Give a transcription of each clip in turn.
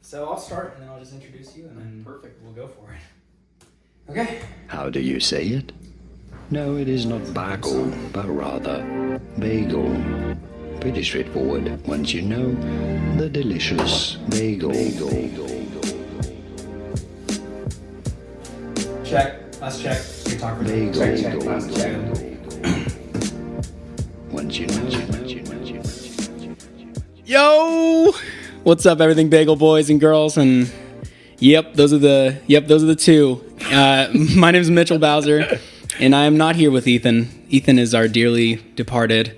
So I'll start, and then I'll just introduce you, and then perfect, we'll go for it. Okay. How do you say it? No, it is not bagel, but rather bagel. Pretty straightforward once you know the delicious bagel. Check. Last check. Good talk. Bagel. Check. Last check. Once you know. Yo! What's up, everything bagel boys and girls? And those are the two. My name is Mitchell Bowser, and I am not here with Ethan. Ethan is our dearly departed.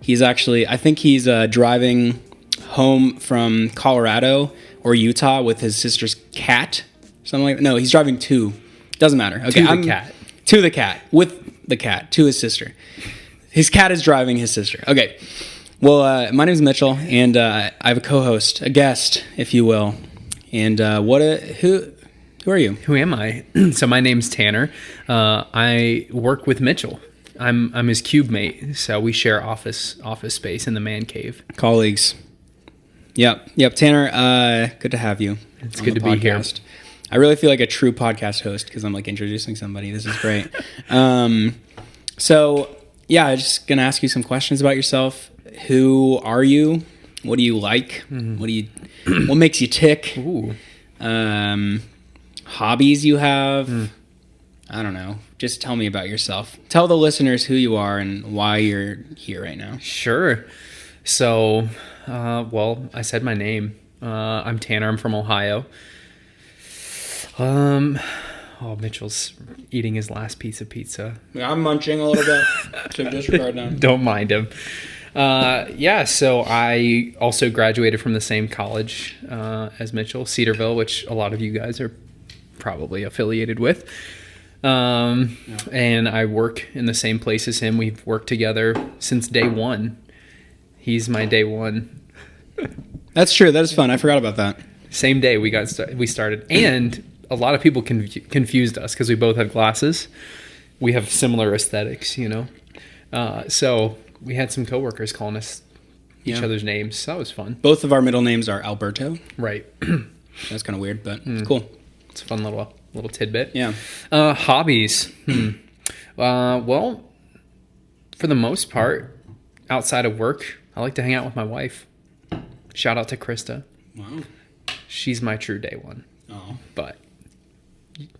He's actually, I think he's driving home from Colorado or Utah with his sister's cat. Something like that. No, he's driving to. Doesn't matter. Okay, to the cat. With the cat. To his sister. His cat is driving his sister. Okay. Well, my name is Mitchell, and I have a co-host, a guest, if you will. And who are you? Who am I? So my name's Tanner. I work with Mitchell. I'm his cubemate, so we share office space in the man cave. Colleagues. Yep. Tanner, good to have you. It's good to be here. I really feel like a true podcast host because I'm like introducing somebody. This is great. So yeah, I'm just gonna ask you some questions about yourself. Who are you? What do you like? Mm-hmm. What makes you tick? Ooh. Hobbies you have? I don't know. Just tell me about yourself. Tell the listeners who you are and why you're here right now. Sure. So, I said my name. I'm Tanner. I'm from Ohio. Mitchell's eating his last piece of pizza. Yeah, I'm munching a little bit. So disregard now. Don't mind him. So I also graduated from the same college as Mitchell, Cedarville, which a lot of you guys are probably affiliated with. And I work in the same place as him. We've worked together since day one. He's my day one. That's true. That is fun. I forgot about that. Same day we started. And a lot of people confused us because we both have glasses. We have similar aesthetics, So we had some coworkers calling us each other's names. So that was fun. Both of our middle names are Alberto. Right. That's kind of weird, but it's cool. It's a fun little tidbit. Yeah. Hobbies. Well, for the most part, outside of work, I like to hang out with my wife. Shout out to Krista. Wow. She's my true day one. Oh. But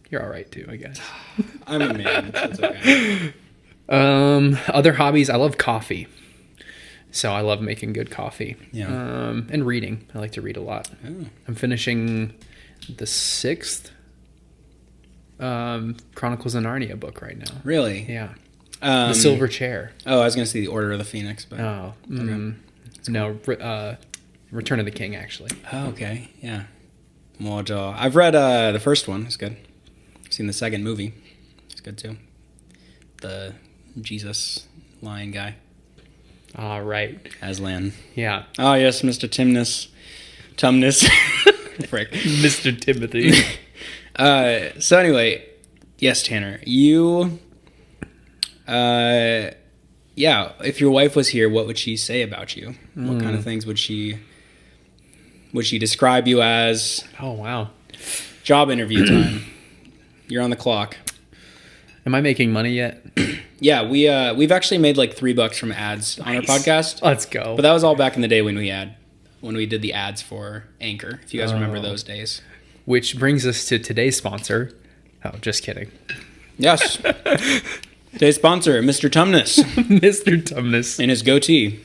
you're all right too, I guess. I'm a man. That's okay. Other hobbies, I love coffee. So I love making good coffee. Yeah. And reading. I like to read a lot. Oh. I'm finishing the 6th Chronicles of Narnia book right now. Really? Yeah. The Silver Chair. Oh, I was going to say the Order of the Phoenix, but okay. No, Return of the King, actually. Oh, okay. Yeah. Well, I've read the first one. It's good. I've seen the second movie. It's good too. The Jesus lion guy. All right. Aslan. Yeah. Oh, yes, Mr. Tumnus. Frick. Mr. Timothy. So anyway, yes, Tanner, you, if your wife was here, what would she say about you? What kind of things would she describe you as? Oh, wow. Job interview time. You're on the clock. Am I making money yet? Yeah, we've actually made like $3 from ads on our podcast. Let's go. But that was all back in the day when we did the ads for Anchor, if you guys remember those days. Which brings us to today's sponsor. Oh, just kidding. Yes. Today's sponsor, Mr. Tumnus. Mr. Tumnus. And his goatee.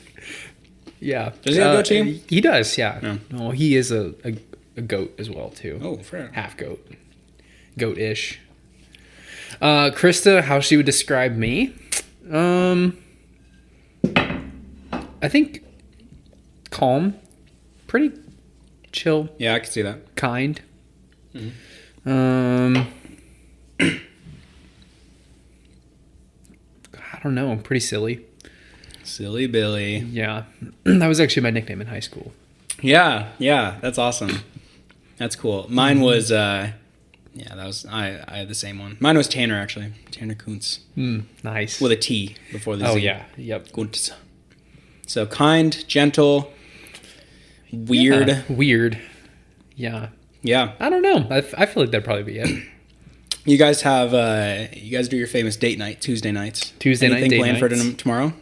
Yeah. Does he have a goatee? He does, yeah. No. Well, he is a goat as well, too. Oh, fair. Half goat. Goat-ish. Krista, how she would describe me? I think calm. Pretty chill. Yeah, I can see that. Kind. Mm-hmm. I don't know. I'm pretty silly. Silly Billy. Yeah. That was actually my nickname in high school. Yeah. That's awesome. That's cool. Mine was, I had the same one. Mine was Tanner, actually. Tanner Kunz. Nice. With a T before the Z. Oh, yeah. Yep. Kunz. So kind, gentle, weird. Yeah, weird. Yeah. Yeah. I don't know. I feel like that'd probably be it. You guys have you guys do your famous date night Tuesday nights. Tuesday night Anything date planned nights. for tomorrow?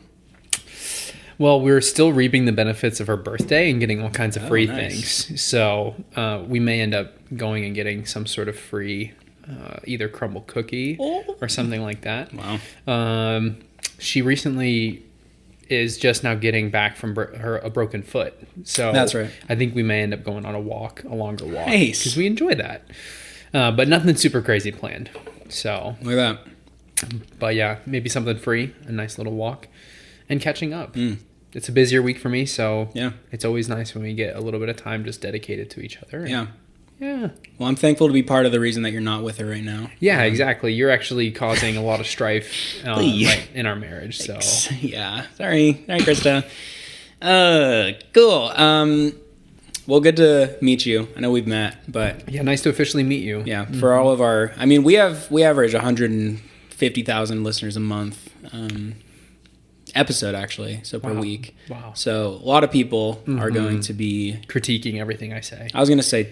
Well, we're still reaping the benefits of her birthday and getting all kinds of free nice. things. So we may end up going and getting some sort of free either crumble cookie or something like that. Wow. She recently is just now getting back from a broken foot. So That's right. I think we may end up going on a longer walk. Nice. Because we enjoy that. But nothing super crazy planned. So, Look at that. but yeah, maybe something free, a nice little walk, and catching up. It's a busier week for me, so Yeah. it's always nice when we get a little bit of time just dedicated to each other. Yeah. Yeah. Well, I'm thankful to be part of the reason that you're not with her right now. Yeah, exactly. You're actually causing a lot of strife Hey. right in our marriage. So Yeah. Sorry, Krista. Cool. Well, good to meet you. I know we've met, but yeah, nice to officially meet you. yeah, for all of our, I mean, we average 150,000 listeners a month, episode actually, so per week. Wow. So a lot of people are going to be Critiquing everything I say. I was going to say,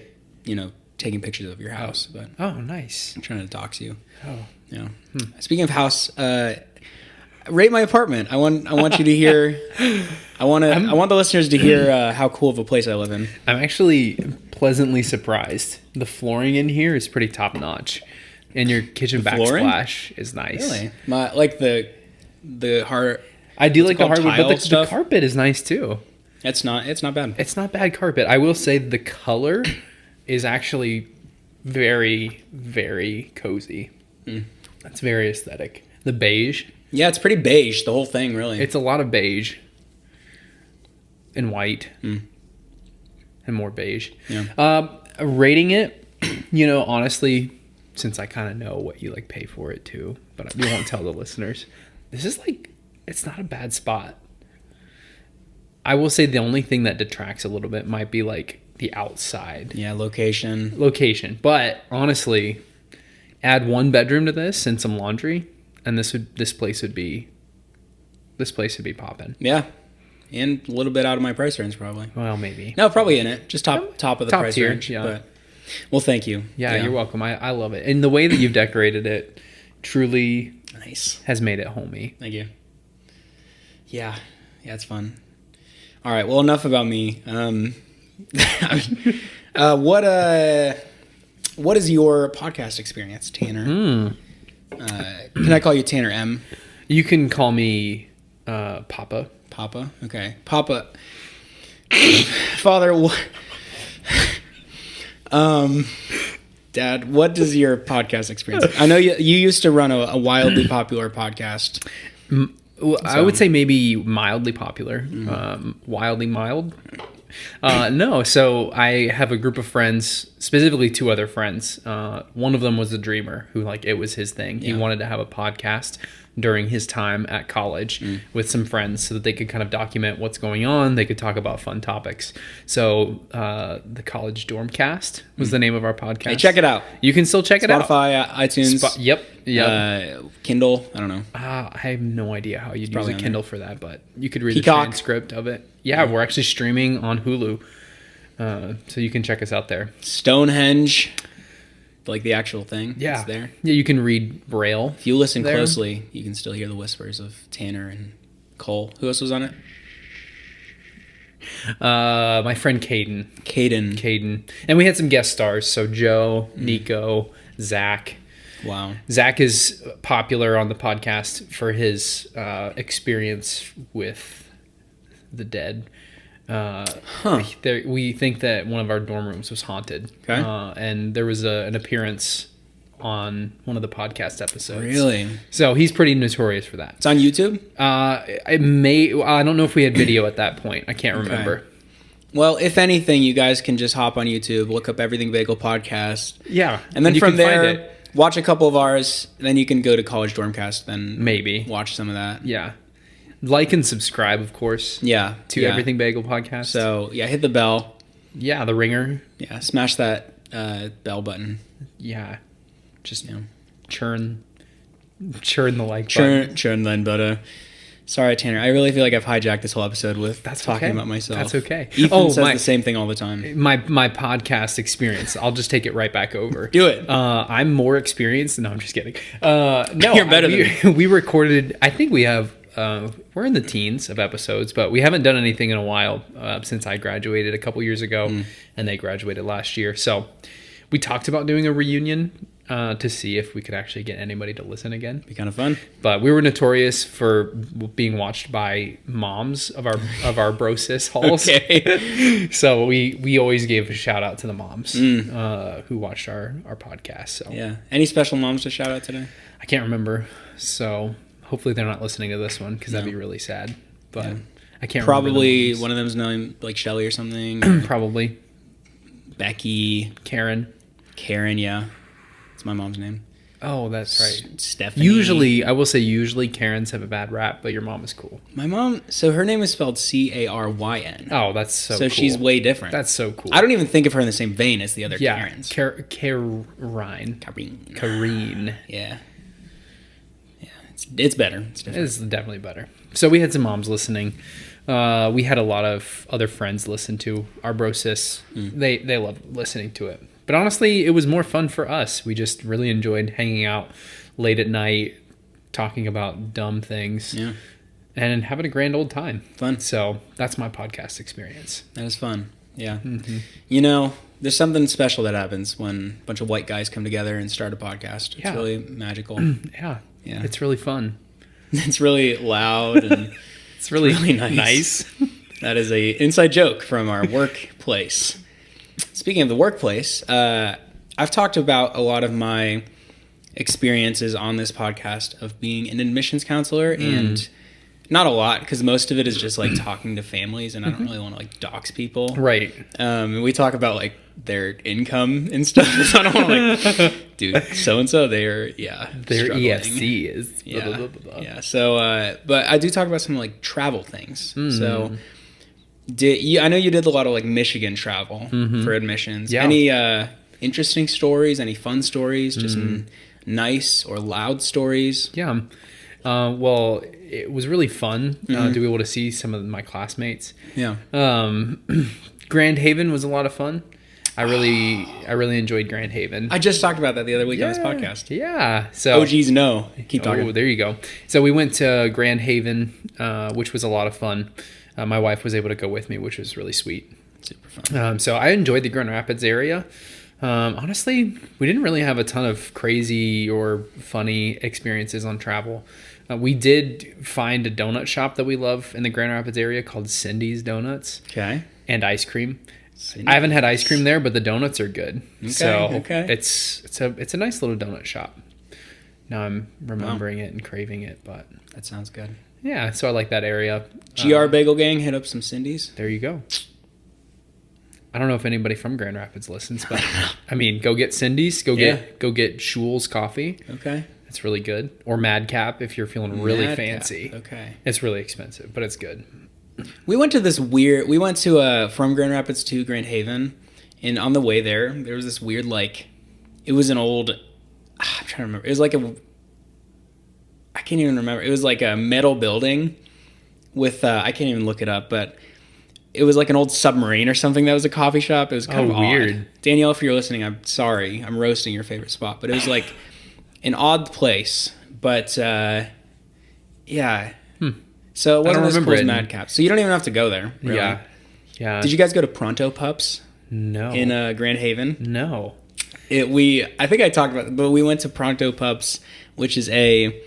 taking pictures of your house, but Oh, nice. I'm trying to dox you. Oh. Yeah. Speaking of house, rate my apartment. I want you to hear. I want the listeners to hear how cool of a place I live in. I'm actually pleasantly surprised. The flooring in here is pretty top notch, and your kitchen flooring? backsplash is nice. Really, the hard. I do like the called hardwood, but tile the stuff? carpet is nice too. It's not bad. It's not bad carpet. I will say the color is actually very, very cozy. It's very aesthetic. The beige. Yeah, it's pretty beige. The whole thing, really. It's a lot of beige and white and more beige. Yeah. Rating it, honestly, since I kind of know what you pay for it too, but we won't tell the listeners. This is it's not a bad spot. I will say the only thing that detracts a little bit might be the outside. Yeah, location. But honestly, add one bedroom to this and some laundry, and this place would be popping. Yeah, and a little bit out of my price range, probably. Well, maybe. No, probably in it. Just top of the Top price tier, range. yeah. But, well, thank you. Yeah, you're welcome. I love it, and the way that you've decorated it truly Nice. has made it homey. Thank you. Yeah, it's fun. All right, well, enough about me. What is your podcast experience, Tanner? Can I call you Tanner M? You can call me Papa. Papa? Okay. Papa. Father, Dad, what is your podcast experience? I know you used to run a wildly popular podcast. Well, I would say maybe mildly popular. Wildly mild. No, so I have a group of friends, specifically two other friends. One of them was a dreamer who it was his thing. He wanted to have a podcast during his time at college with some friends so that they could kind of document what's going on. They could talk about fun topics. So the College Dormcast was the name of our podcast. Hey, check it out. You can still check it out. Spotify, iTunes. Yep. Kindle. I don't know. I have no idea how you'd use probably a on Kindle for that, but you could read Peacock. the transcript of it. Yeah, we're actually streaming on Hulu, so you can check us out there. Stonehenge, the actual thing. Yeah, It's there. Yeah, you can read Braille. If you listen there. closely, you can still hear the whispers of Tanner and Cole. Who else was on it? My friend Caden, Caden. and we had some guest stars. So Joe, Nico, Zach. Wow. Zach is popular on the podcast for his experience with the dead. We think that one of our dorm rooms was haunted. Okay. And there was an appearance on one of the podcast episodes. Really? So he's pretty notorious for that. It's on YouTube? I don't know if we had video at that point. I can't remember. Well, if anything, you guys can just hop on YouTube, look up Everything Bagel Podcast. Yeah. And then you from can find there, it. watch a couple of ours, and then you can go to College Dormcast, then Maybe. watch some of that. Yeah. Like and subscribe, of course. Yeah. To Everything Bagel Podcast. So, yeah, hit the bell. Yeah, the ringer. Yeah, smash that bell button. Yeah. Just churn the like button. Churn then butter. Sorry, Tanner. I really feel like I've hijacked this whole episode with talking okay. about myself. That's okay. Ethan says the same thing all the time. My podcast experience. I'll just take it right back over. Do it. I'm more experienced. No, I'm just kidding. No, You're better than me. We recorded. I think we have. We're in the teens of episodes, but we haven't done anything in a while since I graduated a couple years ago, and they graduated last year. So we talked about doing a reunion to see if we could actually get anybody to listen again. Be kind of fun. But we were notorious for being watched by moms of our bro sis halls. Okay. So we always gave a shout out to the moms who watched our podcast. So yeah. Any special moms to shout out today? I can't remember. So hopefully they're not listening to this one because that'd be really sad. But I can't Probably remember one of them's named like Shelly or something. Probably Becky. Karen, yeah. It's my mom's name. Oh, that's right. Stephanie. Usually Karens have a bad rap, but your mom is cool. My mom, so her name is spelled Caryn. Oh, that's so cool. So she's way different. That's so cool. I don't even think of her in the same vein as the other Karens. Kareen. Yeah. It's better. It's different. It's definitely better. So we had some moms listening. We had a lot of other friends listen to our bro sis. They love listening to it. But honestly, it was more fun for us. We just really enjoyed hanging out late at night, talking about dumb things, and having a grand old time. Fun. So that's my podcast experience. That is fun. Yeah. Mm-hmm. You know, there's something special that happens when a bunch of white guys come together and start a podcast. It's really magical. Yeah. It's really fun. It's really loud and it's really nice. That is a inside joke from our workplace. Speaking of the workplace, I've talked about a lot of my experiences on this podcast of being an admissions counselor, and not a lot because most of it is just like talking to families, and I don't really want to like dox people. Right. And we talk about like their income and stuff. So I don't want to like, dude, so-and-so, their struggling. EFC is. Yeah. Blah, blah, blah, blah. Yeah. So, but I do talk about some like travel things. So I know you did a lot of like Michigan travel for admissions. Yeah. Any interesting stories? Any fun stories? Just nice or loud stories? Yeah. Well, it was really fun to be able to see some of my classmates. Yeah. Grand Haven was a lot of fun. I really enjoyed Grand Haven. I just talked about that the other week on this podcast. Yeah. So OGs know. Keep talking. Oh, there you go. So we went to Grand Haven, which was a lot of fun. My wife was able to go with me, which was really sweet. Super fun. So I enjoyed the Grand Rapids area. Honestly, we didn't really have a ton of crazy or funny experiences on travel. We did find a donut shop that we love in the Grand Rapids area called Cindy's Donuts. Okay. And ice cream. I haven't had ice cream there, but the donuts are good. Okay. It's a nice little donut shop. Now I'm remembering it and craving it, but that sounds good. Yeah, so I like that area. GR Bagel Gang, hit up some Cindy's. There you go. I don't know if anybody from Grand Rapids listens, but I mean, go get Cindy's. Go get Schul's coffee. Okay. It's really good. Or Madcap if you're feeling really Madcap. fancy. Okay. It's really expensive, but it's good. We went to from Grand Rapids to Grand Haven, and on the way there was this weird it was an old, I'm trying to remember. It was I can't even remember. It was like a metal building with I can't even look it up, but it was like an old submarine or something that was a coffee shop. It was kind of weird. Odd. Danielle, if you're listening, I'm sorry. I'm roasting your favorite spot, but it was like an odd place. But yeah. So it wasn't as cool as Madcap. So you don't even have to go there. Really. Yeah. Did you guys go to Pronto Pups? No. In Grand Haven? No. I think I talked about it, but we went to Pronto Pups, which is I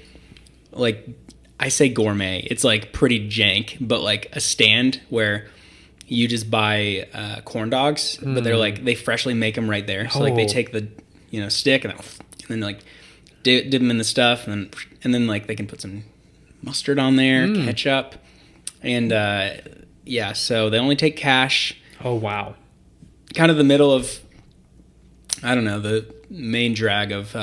say gourmet. It's pretty jank, but a stand where you just buy corn dogs, but they're they freshly make them right there. So they take the stick and then dip them in the stuff, and then they can put some mustard on there, ketchup, and so they only take cash. Oh wow! Kind of the middle of, I don't know, the main drag of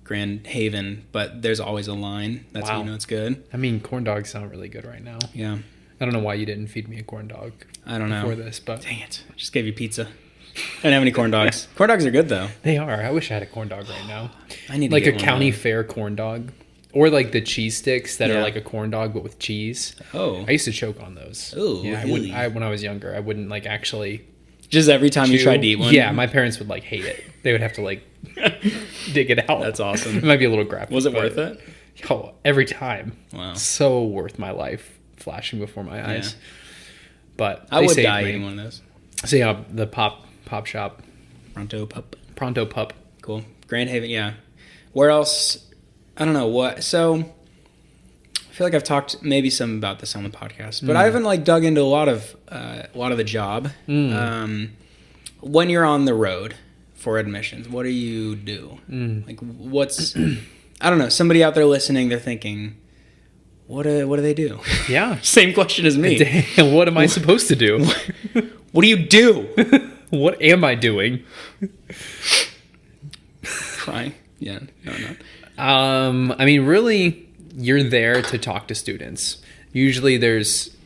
Grand Haven, but there's always a line. That's how you know it's good. I mean, corn dogs sound really good right now. Yeah. I don't know why you didn't feed me a corn dog. I don't know before this, but dang it! I just gave you pizza. I didn't have any corn dogs. Corn dogs are good though. They are. I wish I had a corn dog right now. I need to a get county fair corn dog, Or like the cheese sticks that Yeah. are like a corn dog but with cheese. Oh. I used to choke on those. Oh, yeah. really? When I was younger, I wouldn't like actually. Just every time you chew. tried to eat one? Yeah, my parents would like hate it. They would have to like dig it out. That's awesome. It might be a little graphic. Was it but- worth it? Oh, every time. Wow. So worth my life flashing before my eyes. Yeah. But I they would saved die me. eating one of those. So yeah, the pop shop, Pronto Pup. Pronto Pup. Cool. Grand Haven, yeah. Where else? I don't know what. So I feel like I've talked maybe some about this on the podcast, but I haven't like dug into a lot of the job. When you're on the road for admissions, what do you do? Like, what's? I don't know. Somebody out there listening, they're thinking, what do they do? Yeah. Same question as me. Damn, what am I supposed to do? What do you do? What am I doing? Crying. Yeah. No. I mean, really, you're there to talk to students. Usually there's,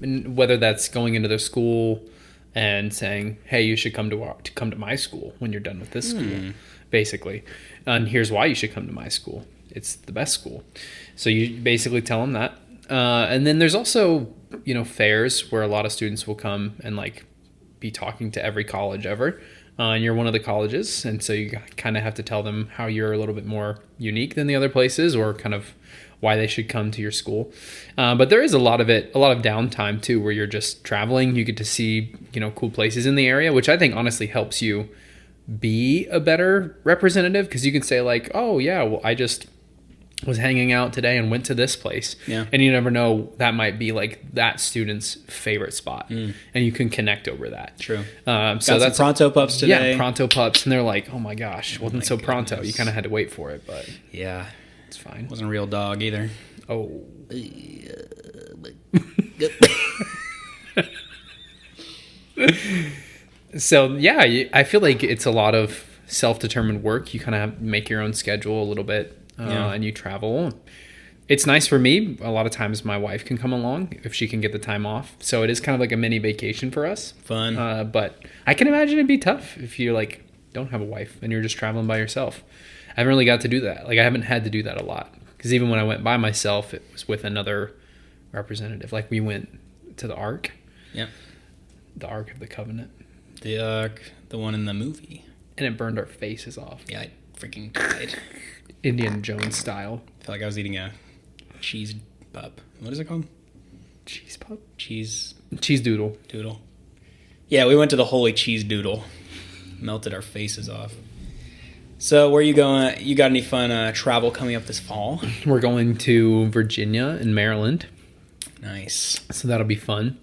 whether that's going into their school and saying, hey, you should come to my school when you're done with this school, basically. And here's why you should come to my school. It's the best school. So you basically tell them that. And then there's also, fairs where a lot of students will come and like be talking to every college ever. And you're one of the colleges. And so you kind of have to tell them how you're a little bit more unique than the other places, or kind of why they should come to your school. But there is a lot of downtime too, where you're just traveling. You get to see, cool places in the area, which I think honestly helps you be a better representative, because you can say like, oh yeah, well, I just was hanging out today and went to this place. Yeah. And you never know, that might be like that student's favorite spot, and you can connect over that. True. So that's Pronto Pups today. Yeah, Pronto Pups, and they're like, oh my gosh, wasn't so pronto. goodness. You kind of had to wait for it, but Yeah. it's fine. Wasn't a real dog either. Oh, so yeah, I feel like it's a lot of self-determined work. You kind of make your own schedule a little bit, and you travel. It's nice for me. A lot of times my wife can come along if she can get the time off. So it is kind of like a mini vacation for us. Fun. But I can imagine it'd be tough if you like don't have a wife and you're just traveling by yourself. I haven't really got to do that. Like I haven't had to do that a lot, because even when I went by myself, it was with another representative. Like we went to the Ark. Yeah. The Ark of the Covenant. The one in the movie. And it burned our faces off. Yeah, I freaking died. Indiana Jones style. I felt like I was eating a cheese pup. What is it called? Cheese pup? Cheese Cheese doodle. doodle. Yeah, we went to the Holy Cheese Doodle. Melted our faces off. So where are you going? You got any fun travel coming up this fall? We're going to Virginia and Maryland. Nice. So that'll be fun.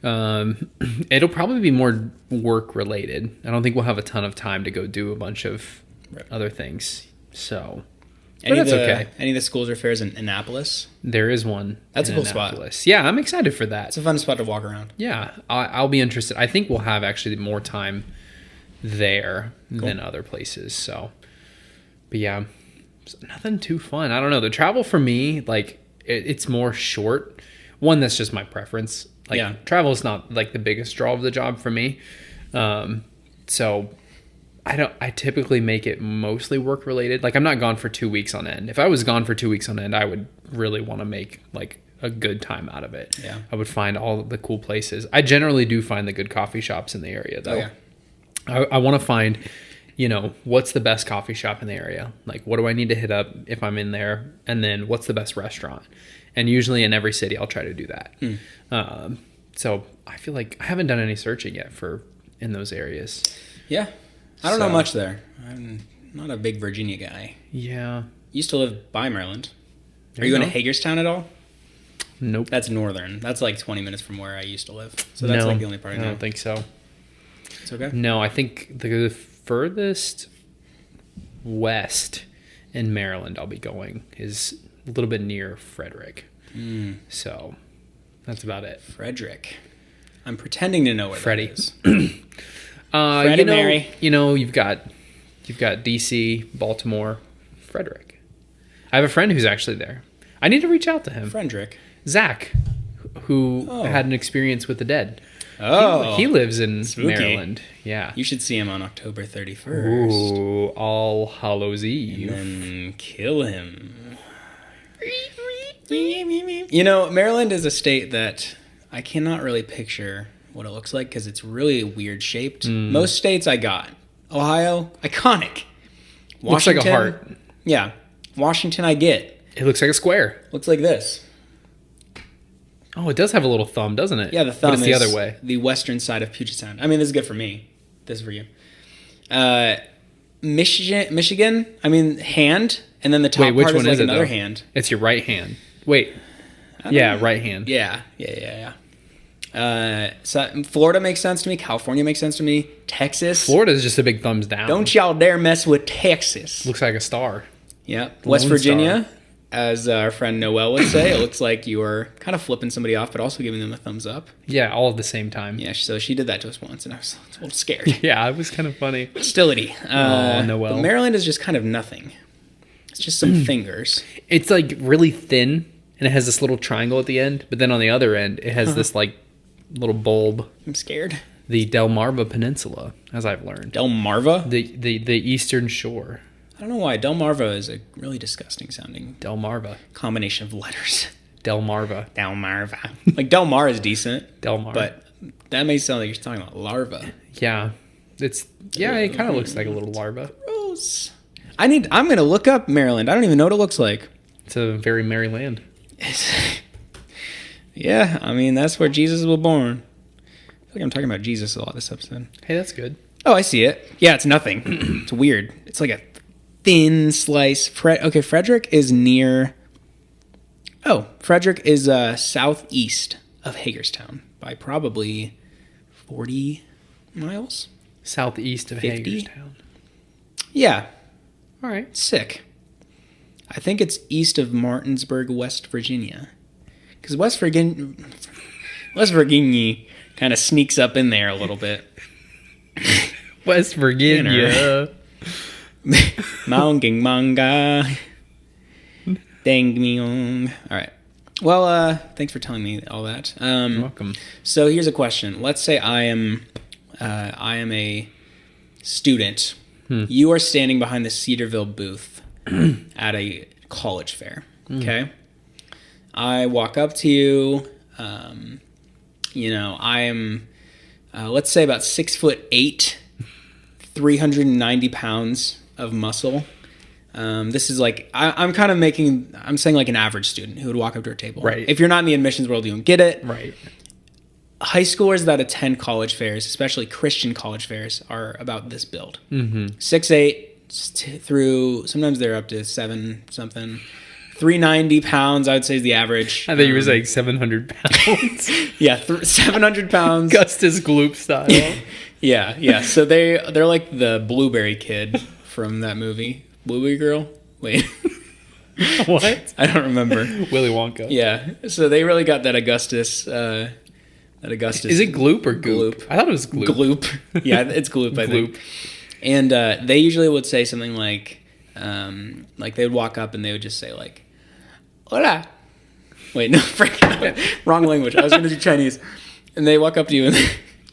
It'll probably be more work related. I don't think we'll have a ton of time to go do a bunch of other things. So, but that's okay. Any of the schools or fairs in Annapolis? There is one. That's in a cool spot. Annapolis. Yeah, I'm excited for that. It's a fun spot to walk around. Yeah, I'll be interested. I think we'll have actually more time there than other places. So, but yeah, nothing too fun. I don't know. The travel for me, like it's more short. One, that's just my preference. Like travel is not like the biggest draw of the job for me. So I typically make it mostly work related. Like I'm not gone for 2 weeks on end. If I was gone for 2 weeks on end, I would really want to make like a good time out of it. Yeah. I would find all the cool places. I generally do find the good coffee shops in the area though. Oh, yeah. I want to find, what's the best coffee shop in the area? Like, what do I need to hit up if I'm in there? And then what's the best restaurant? And usually in every city, I'll try to do that. So I feel like I haven't done any searching yet in those areas. Yeah. I don't know much there. I'm not a big Virginia guy. Yeah. Used to live by Maryland. Are you in Hagerstown at all? Nope. That's northern. That's like 20 minutes from where I used to live. So that's like the only part I know. I don't think so. It's okay. No, I think the furthest west in Maryland I'll be going is a little bit near Frederick. So that's about it. Frederick. I'm pretending to know where Freddie. that is. Freddie Mary. You've got DC, Baltimore, Frederick. I have a friend who's actually there. I need to reach out to him. Frederick. Zach, who had an experience with the dead. Oh, He lives in spooky. Maryland. Yeah. You should see him on October 31st. Ooh, All Hallows Eve. And then kill him. You know, Maryland is a state that I cannot really picture what it looks like because it's really weird shaped. Most states I got. Ohio, iconic. Looks like a heart. Yeah. Washington, I get. It looks like a square. Looks like this. Oh, it does have a little thumb, doesn't it? Yeah, the thumb but it's is the other way. the western side of Puget Sound. I mean, this is good for me. This is for you. Michigan. I mean, hand, and then the top Wait, which part one is like is it, another though? hand. It's your right hand. Wait. Yeah, right hand. Yeah. So Florida makes sense to me. California makes sense to me. Texas. Florida is just a big thumbs down. Don't y'all dare mess with Texas. Looks like a star. Yeah. West Lone Virginia, as our friend Noel would say, it looks like you were kind of flipping somebody off, but also giving them a thumbs up. Yeah, all at the same time. Yeah. So she did that to us once, and I was a little scared. Yeah, it was kind of funny. Hostility. Noel. But Maryland is just kind of nothing. It's just some fingers. It's like really thin, and it has this little triangle at the end, but then on the other end, it has this like little bulb. I'm scared. The Delmarva Peninsula, as I've learned. Delmarva? The eastern shore. I don't know why. Delmarva is a really disgusting sounding Delmarva. combination of letters. Delmarva. Delmarva. Like Del Mar is decent. Delmar. But that may sound like you're talking about larva. Yeah. It kind of looks like a little larva. Gross. I'm gonna look up Maryland. I don't even know what it looks like. It's a very merry land. Yeah, I mean that's where Jesus was born. I feel like I'm talking about Jesus a lot this episode. Hey, that's good. Oh, I see it. Yeah, it's nothing. It's weird. It's like a thin slice. Frederick is near. Oh, Frederick is southeast of Hagerstown by probably 40 miles. Southeast of 50? Hagerstown. Yeah, All right. sick. I think it's east of Martinsburg, West Virginia. Because West Virginia kind of sneaks up in there a little bit. West Virginia. Maunging manga. Dang meong. All right. Well, thanks for telling me all that. You're welcome. So here's a question. Let's say I am a student. You are standing behind the Cedarville booth at a college fair. Okay. I walk up to you. I am, let's say about 6'8", 390 pounds of muscle. This is like, I'm saying like an average student who would walk up to a table. Right. If you're not in the admissions world, you don't get it. Right. High schoolers that attend college fairs, especially Christian college fairs, are about this build. 6'8" through, sometimes they're up to 7 something. 390 pounds, I would say, is the average. I thought you were saying 700 pounds. Yeah, 700 pounds. Augustus Gloop style. Yeah. So they're like the Blueberry Kid from that movie. Blueberry Girl? Wait. What? I don't remember. Willy Wonka. Yeah. So they really got that Augustus. Is it Gloop or Goop? I thought it was Gloop. Gloop. Yeah, it's Gloop, I think. And they usually would say something like they would walk up and they would just say like, hola. Wait, no, wrong language. I was going to do Chinese. And they walk up to you and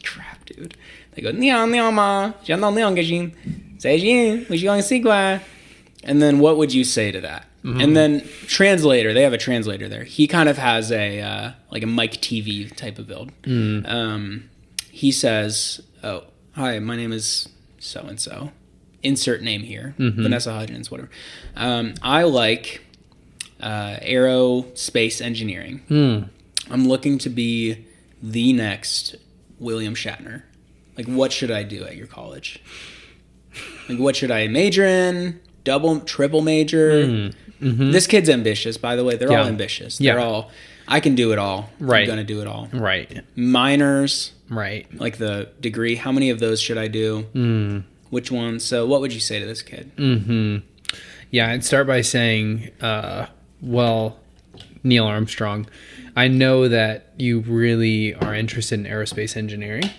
crap, dude. They go, niao, niao ma, jiang niao gajin, zai jin, wu xiang si guan. And then what would you say to that? And then translator, they have a translator there. He kind of has a Mike TV type of build. He says, oh, hi, my name is so-and-so. Insert name here. Vanessa Hudgens, whatever. I like aerospace engineering. I'm looking to be the next William Shatner. Like, what should I do at your college? Like, what should I major in? Double, triple major? This kid's ambitious, by the way. They're all ambitious. They're all, I can do it all. Right. I'm going to do it all. Right. Minors. Right. Like the degree. How many of those should I do? Which one? So what would you say to this kid? Yeah, I'd start by saying, well, Neil Armstrong, I know that you really are interested in aerospace engineering.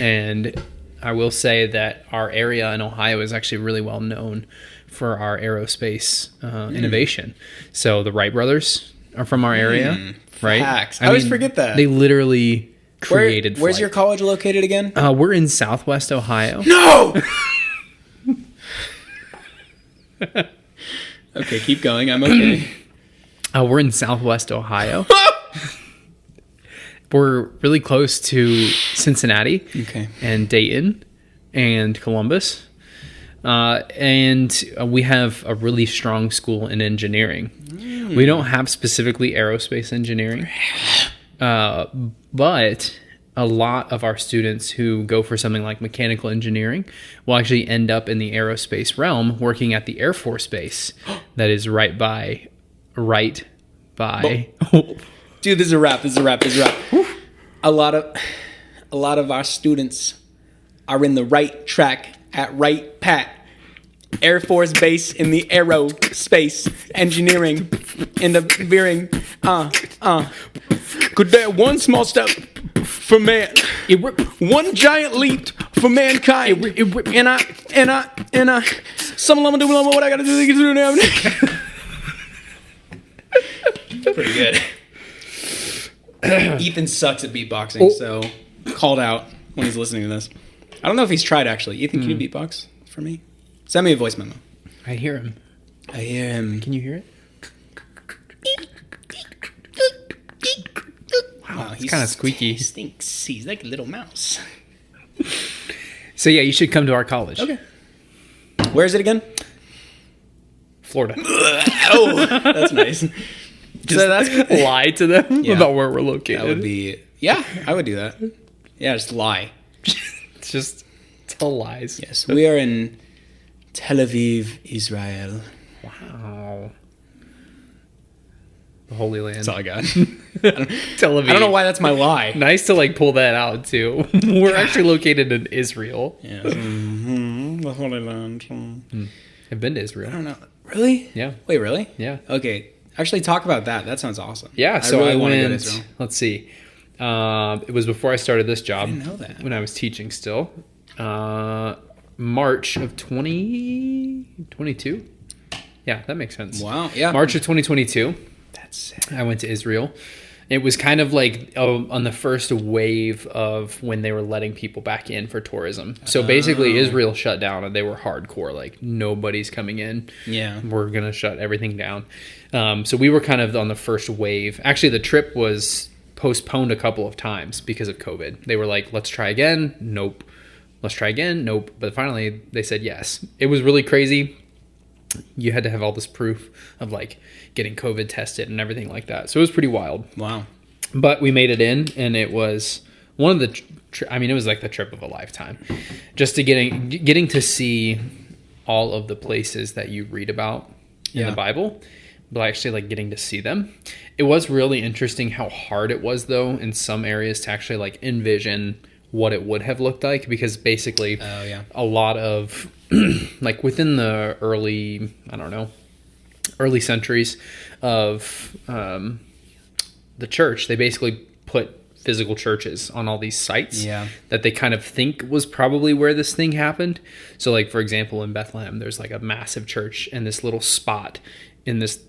And I will say that our area in Ohio is actually really well known for our aerospace innovation. So the Wright brothers are from our area, right? Facts. I always forget that. They literally created Where's flight. your college located again? We're in Southwest Ohio. No! Okay, keep going. I'm okay. We're in Southwest Ohio. We're really close to Cincinnati Okay. and Dayton and Columbus. And we have a really strong school in engineering. We don't have specifically aerospace engineering, but a lot of our students who go for something like mechanical engineering will actually end up in the aerospace realm working at the Air Force Base that is right by. Dude, this is a wrap. A lot of our students are in the right track at Right Pat Air Force Base in the aerospace engineering in the veering. Could there one small step for man, one giant leap for mankind, and I, some of them do what I gotta do now. Pretty good. Ethan sucks at beatboxing, so called out when he's listening to this. I don't know if he's tried actually. Ethan, can you beatbox for me? Send me a voice memo. I hear him. I hear him. Can you hear it? Wow, It's kind of squeaky. He stinks. He's like a little mouse. So yeah, you should come to our college. Okay. Where is it again? Florida. Oh, that's nice. So that's Lie to them Yeah. about where we're located. That would be. Yeah, I would do that. Yeah, just lie. It's just tell lies. Yes, we are in Tel Aviv, Israel. Wow. The Holy Land. That's all I got. Tel Aviv. I don't know why that's my lie. Nice to like pull that out too. We're actually located in Israel. Yeah. The Holy Land. I've been to Israel. I don't know. Really? Yeah. Wait, really? Yeah. Okay. Actually, talk about that. That sounds awesome. Yeah. So really I wanna go to went. Israel. Let's see. It was before I started this job. I didn't know that. When I was teaching still. March of 2022. Yeah, that makes sense. Wow. Yeah. March of 2022. That's sick. I went to Israel. It was kind of like on the first wave of when they were letting people back in for tourism. So basically Israel shut down and they were hardcore. Like nobody's coming in. Yeah. We're going to shut everything down. So we were kind of on the first wave. Actually, the trip was postponed a couple of times because of COVID. They were like, let's try again. Nope. Let's try again. Nope. But finally they said yes. It was really crazy. You had to have all this proof of like getting COVID tested and everything like that. So it was pretty wild. Wow. But we made it in, and it was one of the. It was like the trip of a lifetime, just to getting to see all of the places that you read about in the Bible, but actually like getting to see them. It was really interesting how hard it was, though, in some areas to actually like envision what it would have looked like, because basically, a lot of like within the early centuries of the church, they basically put physical churches on all these sites that they kind of think was probably where this thing happened. So like, for example, in Bethlehem, there's like a massive church in this little spot in this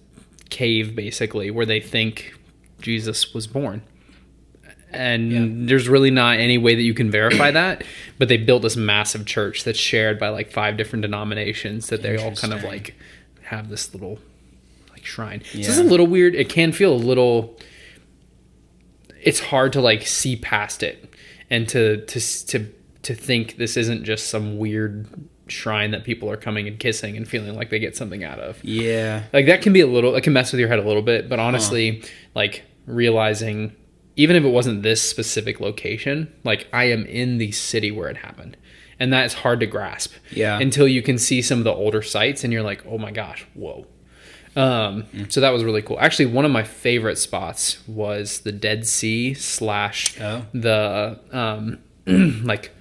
cave, basically, where they think Jesus was born. And there's really not any way that you can verify that, but they built this massive church that's shared by like 5 different denominations that they all kind of like have this little like shrine. So this is a little weird. It can feel a little, it's hard to like see past it and to think this isn't just some weird shrine that people are coming and kissing and feeling like they get something out of. Yeah. Like that can be it can mess with your head a little bit, but honestly, like realizing even if it wasn't this specific location, like I am in the city where it happened. And that is hard to grasp until you can see some of the older sites and you're like, oh my gosh, whoa. So that was really cool. Actually, one of my favorite spots was the Dead Sea / the, like,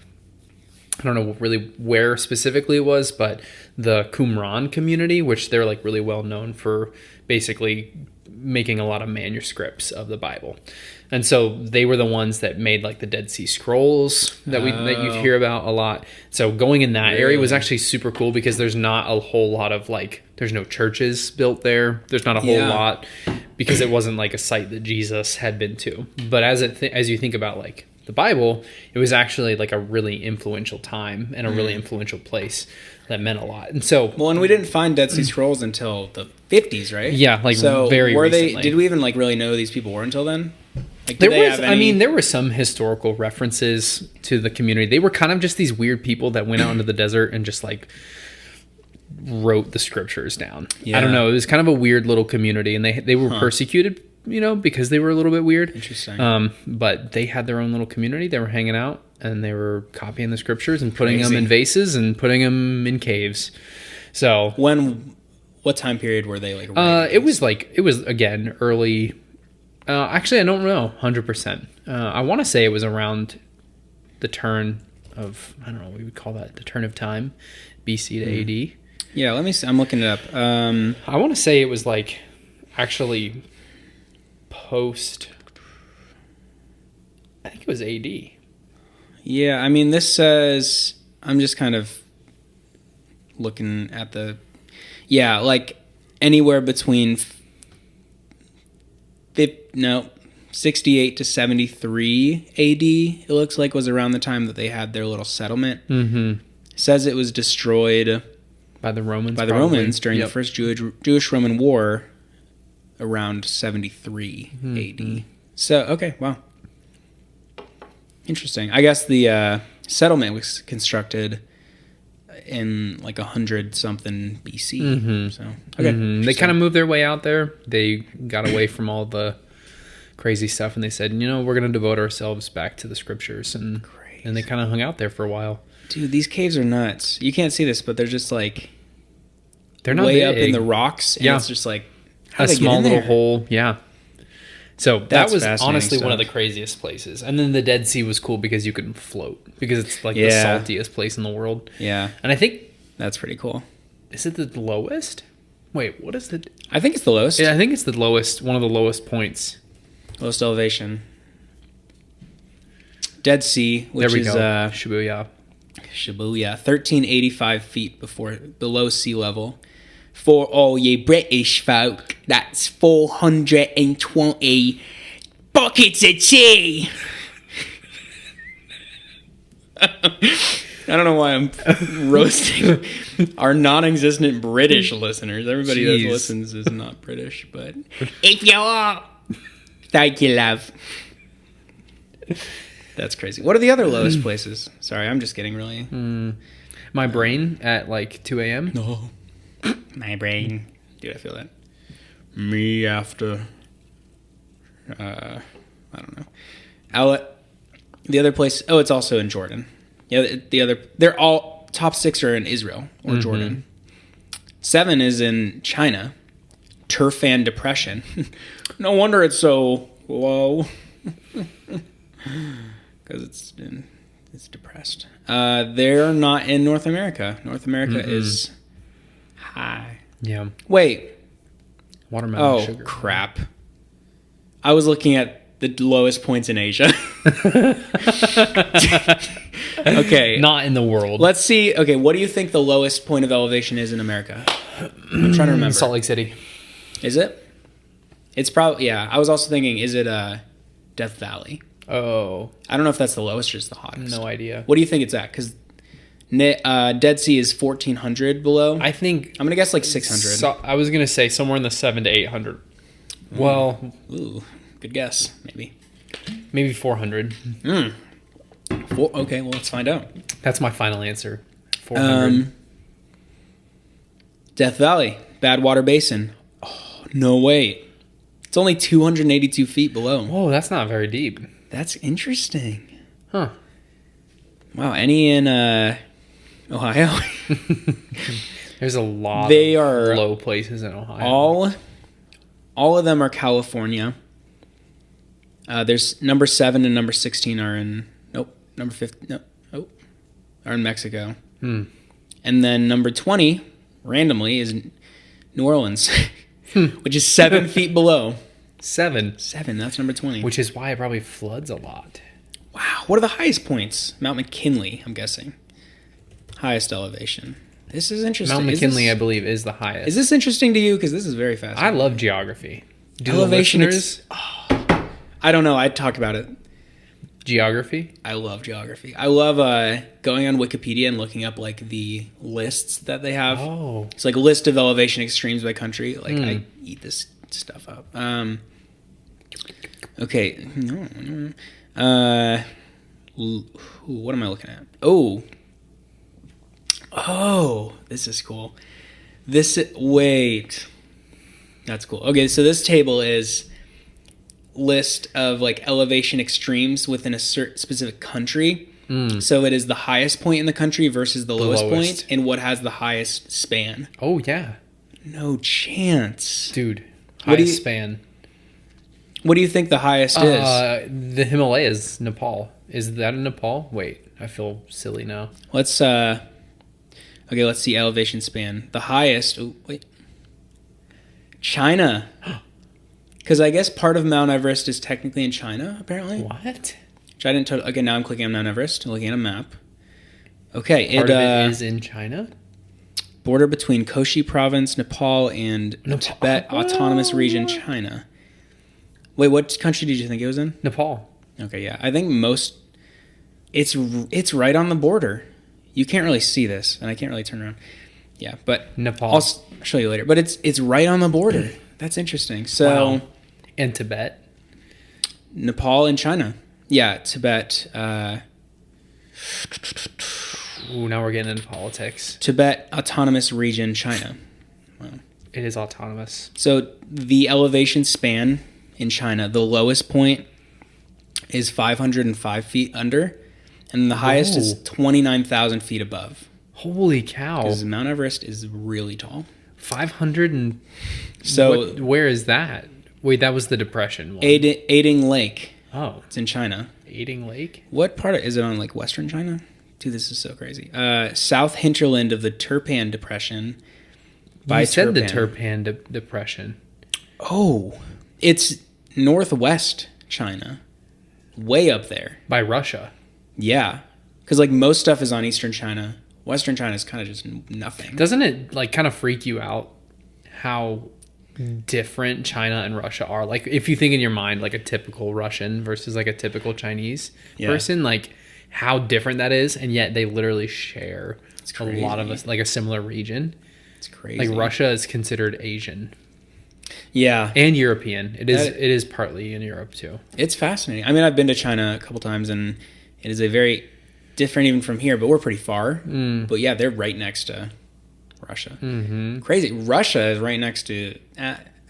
I don't know really where specifically it was, but the Qumran community, which they're like really well known for basically making a lot of manuscripts of the Bible. And so they were the ones that made like the Dead Sea Scrolls that you hear about a lot. So going in that area was actually super cool because there's not a whole lot of like, there's no churches built there. There's not a whole lot because it wasn't like a site that Jesus had been to. But as you think about like the Bible, it was actually like a really influential time and a really influential place that meant a lot. And so, Well, and we didn't find Dead Sea Scrolls until the 50s, right? Yeah, like so very were recently. Did we even like really know who these people were until then? Like, there was, I mean, there were some historical references to the community. They were kind of just these weird people that went out into the desert and just like wrote the scriptures down. Yeah. I don't know. It was kind of a weird little community, and they were persecuted, you know, because they were a little bit weird. Interesting. But they had their own little community. They were hanging out, and they were copying the scriptures and putting them Crazy. in vases and putting them in caves. So what time period were they like? it was again early. Actually, I don't know 100%. I want to say it was around the turn of, I don't know, we would call that the turn of time, BC to AD. Yeah, let me see. I'm looking it up. I want to say it was like actually post, I think it was AD. Yeah, I mean, this says, I'm just kind of looking at like anywhere between 68 to 73 AD, it looks like, was around the time that they had their little settlement. Mm-hmm. Says it was destroyed By the Romans. Romans during the first Jewish-Roman War around 73 AD. So, okay, wow. Interesting. I guess the settlement was constructed in like 100-something BC. Mm-hmm. So, okay. They kind of moved their way out there. They got away from all the crazy stuff, and they said, you know, we're going to devote ourselves back to the scriptures. And they kind of hung out there for a while. Dude, these caves are nuts. You can't see this, but they're just like they're not way big. up in the rocks, and Yeah. it's just like A how do they get small in little there? hole. Yeah. So That's that was fascinating honestly one of the stuff. craziest places. And then the Dead Sea was cool because you could float, because it's like Yeah. the saltiest place in the world. Yeah, And I think, that's pretty cool. is it the lowest? Wait, what is the... I think it's the lowest. Yeah, I think it's the lowest, one of the lowest points. Lowest elevation. Dead Sea, which There we is go. Shibuya. Shibuya, 1385 feet below sea level. For all ye British folk, that's 420 buckets of tea. I don't know why I'm roasting our non-existent British listeners. Everybody Jeez. that listens is not British, but if you are, thank you, love. That's crazy. What are the other lowest places? Sorry, I'm just getting really... My brain at like 2 a.m. No. My brain. Dude, I feel that. Me after... I don't know. The other place... Oh, it's also in Jordan. Yeah, they're all... Top 6 are in Israel or Jordan. 7 is in China. Turfan Depression. No wonder it's so low. Because it's depressed. They're not in North America. North America is high. Yeah. Wait. Watermelon sugar. Crap. I was looking at the lowest points in Asia. Okay. Not in the world. Let's see. Okay, what do you think the lowest point of elevation is in America? I'm trying to remember. Salt Lake City. Is it? It's probably... Yeah, I was also thinking, is it Death Valley? Oh. I don't know if that's the lowest or just the hottest. No idea. What do you think it's at? Because Dead Sea is 1,400 below. I think... I'm going to guess like 600. I was going to say somewhere in the 700 to 800. Well... Ooh, good guess. Maybe 400. Okay, well, let's find out. That's my final answer. 400. Death Valley, Badwater Basin. Oh, no way. It's only 282 feet below. Whoa, that's not very deep. That's interesting. Huh. Wow, any in Ohio? There's a lot They of are low places in Ohio. All of them are California. There's number 7 and number 16 are in... Nope. Number 15... No. Oh. Are in Mexico. And then number 20, randomly, is New Orleans. Which is 7 feet below. 7. That's number 20. Which is why it probably floods a lot. Wow. What are the highest points? Mount McKinley, I'm guessing. Highest elevation. This is interesting. Mount McKinley, I believe, is the highest. Is this interesting to you? Because this is very fascinating. I love geography. Do Elevation the listeners... I don't know. I'd talk about it. Geography? I love geography. I love going on Wikipedia and looking up like the lists that they have. Oh. It's like a list of elevation extremes by country. Like I eat this stuff up. Okay. What am I looking at? Oh, this is cool. Wait. That's cool. Okay, so this table is list of like elevation extremes within a certain specific country. So it is the highest point in the country versus the lowest point, and what has the highest span. Oh, yeah. No chance. Dude, highest span. What do you think the highest is? The Himalayas, Nepal. Is that in Nepal? Wait, I feel silly now. Let's see elevation span. The highest, China. Because I guess part of Mount Everest is technically in China, apparently. What? Which I didn't okay, now I'm clicking on Mount Everest, looking at a map. Okay, Part of it is in China? Border between Koshi Province, Nepal, and Tibet Autonomous Region, China. Wait, what country did you think it was in? Nepal. Okay, yeah. I think it's right on the border. You can't really see this, and I can't really turn around. Yeah, but Nepal. I'll show you later. But it's right on the border. That's interesting. So, wow. And Tibet. Nepal and China. Yeah, Tibet. Ooh, now we're getting into politics. Tibet Autonomous Region, China. Wow. It is autonomous. So the elevation span in China, the lowest point is 505 feet under, and the highest is 29,000 feet above. Holy cow. Because Mount Everest is really tall. 500 and... So... where is that? Wait, that was the Depression one. Aiding Lake. Oh. It's in China. Aiding Lake? What part is it on, like, western China? Dude, this is so crazy. South hinterland of the Turpan Depression. You said the Turpan Depression. Oh. It's northwest China. Way up there. By Russia. Yeah. Because, like, most stuff is on eastern China. Western China is kind of just nothing. Doesn't it, like, kind of freak you out how different China and Russia are? Like, if you think in your mind, like, a typical Russian versus, like, a typical Chinese person, like, how different that is, and yet they literally share a lot of us, like, a similar region. It's crazy. Like, Russia is considered Asian. Yeah. And European. It is partly in Europe, too. It's fascinating. I mean, I've been to China a couple times, and it is a very different even from here, but we're pretty far. But yeah, they're right next to Russia. Mm-hmm. Crazy. Russia is right next to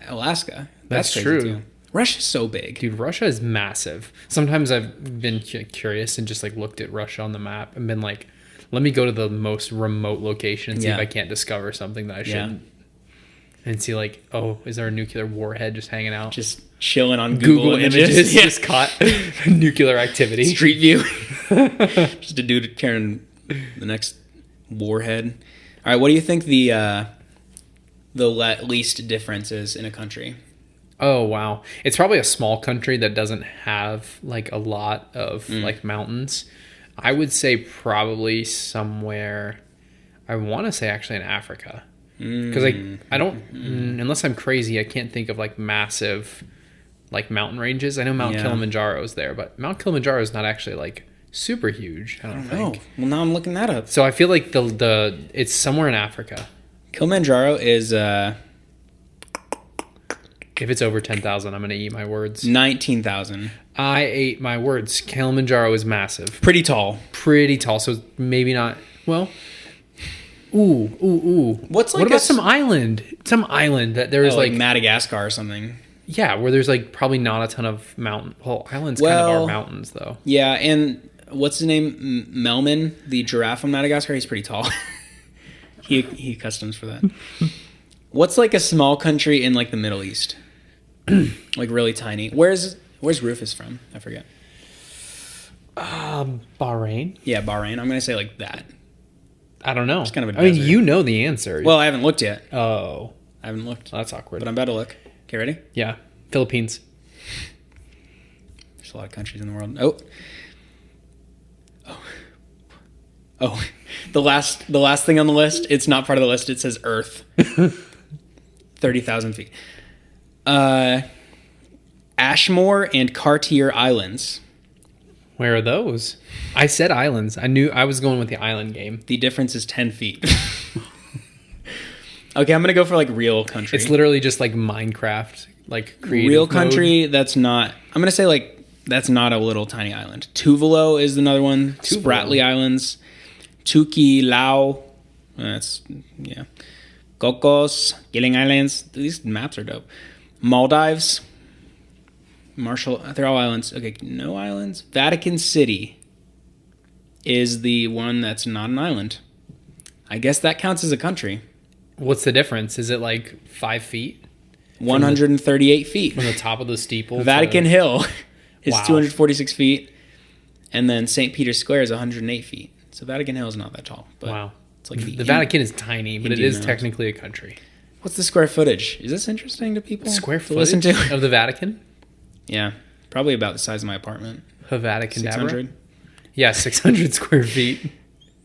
Alaska. That's crazy true. Too. Russia's so big. Dude, Russia is massive. Sometimes I've been curious and just like looked at Russia on the map and been like, let me go to the most remote location and see if I can't discover something that I shouldn't. And see like, oh, is there a nuclear warhead just hanging out? Just chilling on Google Images. Just caught nuclear activity. Street View. Just a dude carrying the next warhead. All right, what do you think the least difference is in a country? Oh, wow. It's probably a small country that doesn't have like a lot of like mountains. I would say probably somewhere, I want to say actually in Africa. Because I don't, unless I'm crazy, I can't think of like massive like mountain ranges. I know Mount Kilimanjaro is there, but Mount Kilimanjaro is not actually like super huge. I don't think. Well, now I'm looking that up. So I feel like the it's somewhere in Africa. Kilimanjaro is if it's over 10,000, I'm gonna eat my words. 19,000. I ate my words. Kilimanjaro is massive. Pretty tall. So maybe not. Well. Ooh. What about some island? Some island that there is like Madagascar or something. Yeah, where there's like probably not a ton of mountain. Well, islands kind of are mountains though. Yeah, and what's his name? Melman, the giraffe from Madagascar. He's pretty tall. he customs for that. What's like a small country in like the Middle East? Like really tiny. Where's Rufus from? I forget. Bahrain. Yeah, Bahrain. I'm gonna say like that. I don't know. It's kind of a I mean, you know the answer. Well, I haven't looked yet. Oh. I haven't looked. That's awkward. But I'm about to look. Okay, ready? Yeah. Philippines. There's a lot of countries in the world. Oh. The last thing on the list, it's not part of the list. It says Earth. 30,000 feet. Ashmore and Cartier Islands. Where are those? I said islands. I knew I was going with the island game. The difference is 10 feet. Okay, I'm going to go for like real country. It's literally just like Minecraft, like creative real mode. country. That's not. I'm going to say like that's not a little tiny island. Tuvalu is another one. Tuvalu. Spratly Islands. Lao. That's yeah. Cocos, Gilling Islands. These maps are dope. Maldives. Marshall. They're all islands. Okay, no islands. Vatican City is the one that's not an island. I guess that counts as a country. What's the difference? Is it like 5 feet? 138 feet. From the top of the steeple? Vatican Hill is Wow. 246 feet. And then St. Peter's Square is 108 feet. So Vatican Hill is not that tall. But Wow. it's like The Vatican is tiny, but it Indian is mountains. technically a country. What's the square footage? Is this interesting to people? Square to footage listen to? of the Vatican? Yeah. Probably about the size of my apartment. The Vatican 600. Yeah, 600 square feet.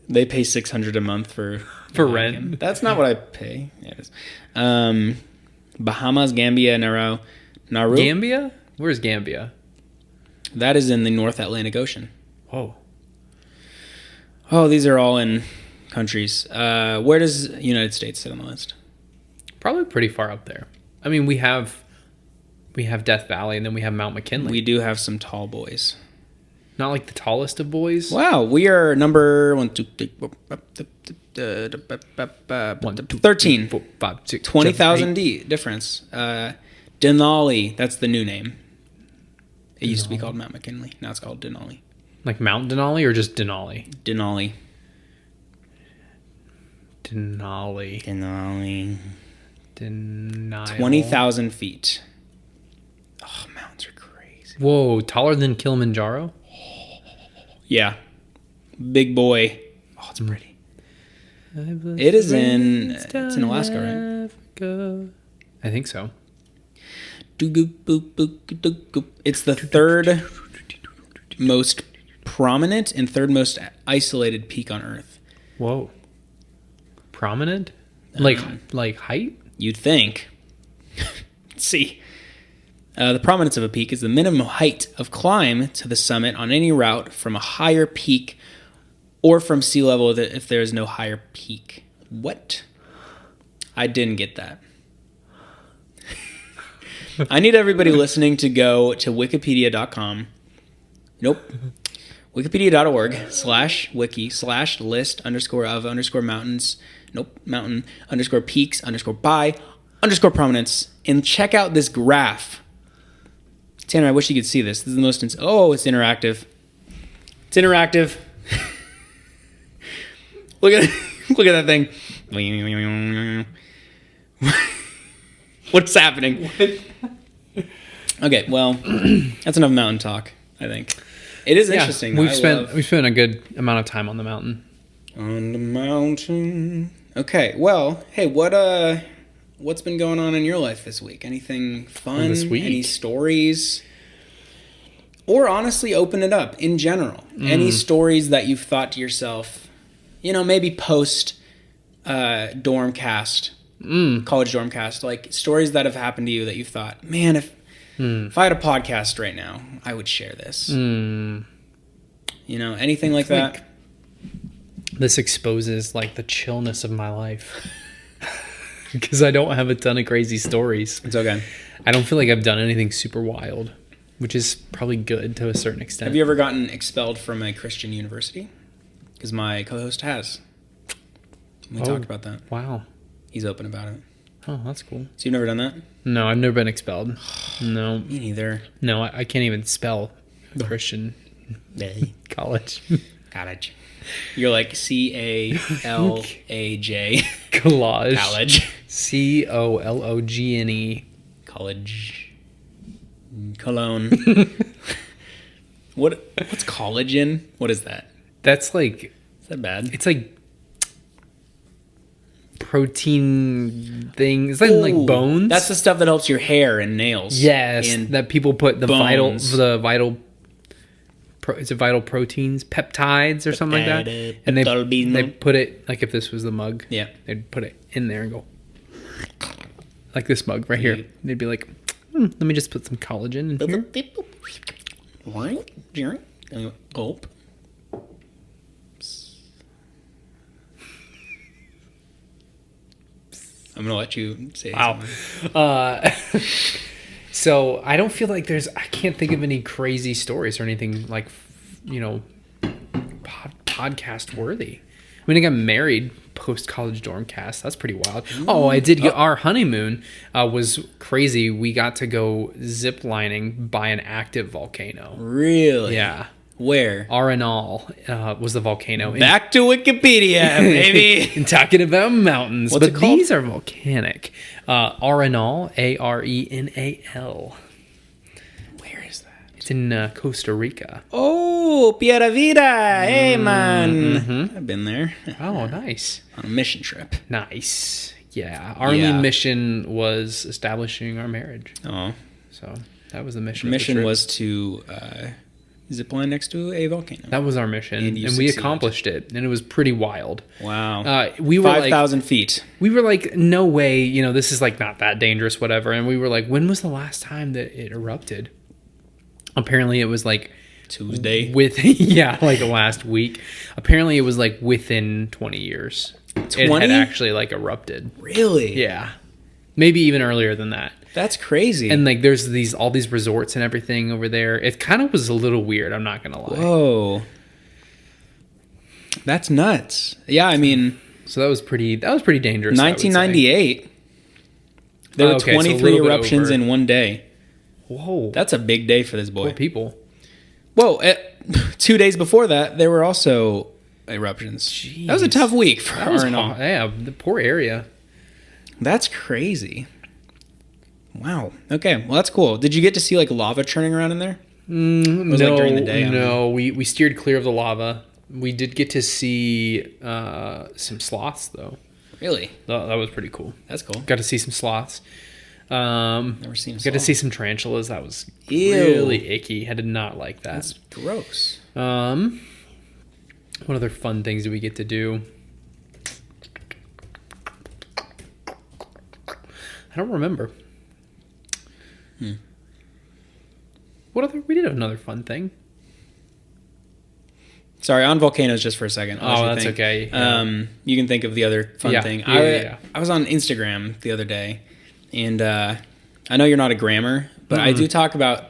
They pay $600 a month for rent. Vatican. That's not what I pay. Yeah, it is. Bahamas, Gambia, Nauru. Gambia? Where's Gambia? That is in the North Atlantic Ocean. Whoa. Oh, these are all in countries. Where does United States sit on the list? Probably pretty far up there. I mean, we have Death Valley, and then we have Mount McKinley. We do have some tall boys. Not like the tallest of boys. Wow, we are number 1, 2, 3, 4, 13. 4, 5, 6, 20,000 difference. Denali, that's the new name. It used to be called Mount McKinley. Now it's called Denali. Like Mount Denali or just Denali? Denali. Denali. 20,000 feet. Oh, mountains are crazy. Whoa, taller than Kilimanjaro? Yeah. Big boy. Oh, it's pretty. It is it's in Alaska, right? I think so. It's the third most prominent and third most isolated peak on Earth. Whoa. Prominent? Like height? You'd think. Let's see. The prominence of a peak is the minimum height of climb to the summit on any route from a higher peak or from sea level if there is no higher peak. What? I didn't get that. I need everybody listening to go to wikipedia.com. Nope. Wikipedia.org/wiki/list_of_mountains. Nope. Mountain_peaks_by_prominence. And check out this graph. Tanner, I wish you could see this. This is the most... it's interactive. It's interactive. Look at that thing. What's happening? Okay, well, that's enough mountain talk, I think. It is interesting. We've spent a good amount of time on the mountain. On the mountain. Okay, well, hey, what's been going on in your life this week? Anything fun? This week? Any stories? Or honestly, open it up in general. Any stories that you've thought to yourself, maybe post Dormcast, college Dormcast, like stories that have happened to you that you've thought, man, if I had a podcast right now, I would share this. Anything like that? This exposes like the chillness of my life. Because I don't have a ton of crazy stories. It's okay. I don't feel like I've done anything super wild, which is probably good to a certain extent. Have you ever gotten expelled from a Christian university? Because my co-host has. We talked about that. Wow. He's open about it. Oh, that's cool. So you've never done that? No, I've never been expelled. No. Me neither. No, I can't even spell Christian college. College. You're like CALAJ. Collage. College. COLOGNE. College. Cologne. What's collagen? What is that? That's like... Is that bad? It's like protein thing. It's like bones. That's the stuff that helps your hair and nails. Yes, and that people put the bones. vital is it vital proteins, peptides or something like that? And they put it, like if this was the mug, yeah, they'd put it in there and go like this mug right here. They'd be like, let me just put some collagen in here. What? Gulp. I'm gonna let you say. Wow. So I don't feel like I can't think of any crazy stories or anything like, podcast worthy. I mean, I got married post college dorm cast. That's pretty wild. Oh, I did get our honeymoon was crazy. We got to go zip lining by an active volcano. Really? Yeah. Where? Arenal was the volcano. Back to Wikipedia, baby. And talking about mountains. What's but it called? these are volcanic. Arenal, Arenal. Where is that? It's in Costa Rica. Oh, Piedra Vida. Hey, man. I've been there. Oh, nice. On a mission trip. Nice. Yeah. Our only mission was establishing our marriage. Oh. So that was the mission. The mission was to zip line next to a volcano. That was our mission. And we succeeded. accomplished it. And it was pretty wild. Wow. We were 5,000 feet. We were like, no way, this is like not that dangerous, whatever. And we were like, when was the last time that it erupted? Apparently it was like Tuesday. Like last week. Apparently it was like within 20 years. 20? It had actually like erupted. Really? Yeah. Maybe even earlier than that. That's crazy. And like there's all these resorts and everything over there. It kind of was a little weird, I'm not gonna lie. Whoa. That's nuts. Yeah, I mean, so that was pretty dangerous. 1998. There were 23 eruptions in one day. Whoa. That's a big day for this boy. Poor people. Whoa, 2 days before that, there were also eruptions. Jeez. That was a tough week for Arenal. Yeah, the poor area. That's crazy. Wow. Okay, well, that's cool. Did you get to see like lava churning around in there? No, like during the day? No, we steered clear of the lava. We did get to see some sloths, though. Really? That was pretty cool. That's cool. Got to see some sloths. Never seen a Got to sloth. see some tarantulas. That was Ew. really icky. I did not like that. That's gross. What other fun things do we get to do? I don't remember. We did another fun thing. Sorry, on volcanoes just for a second. Oh, that's okay. Yeah. You can think of the other fun thing. Yeah. I was on Instagram the other day, and I know you're not a grammer, but I do talk about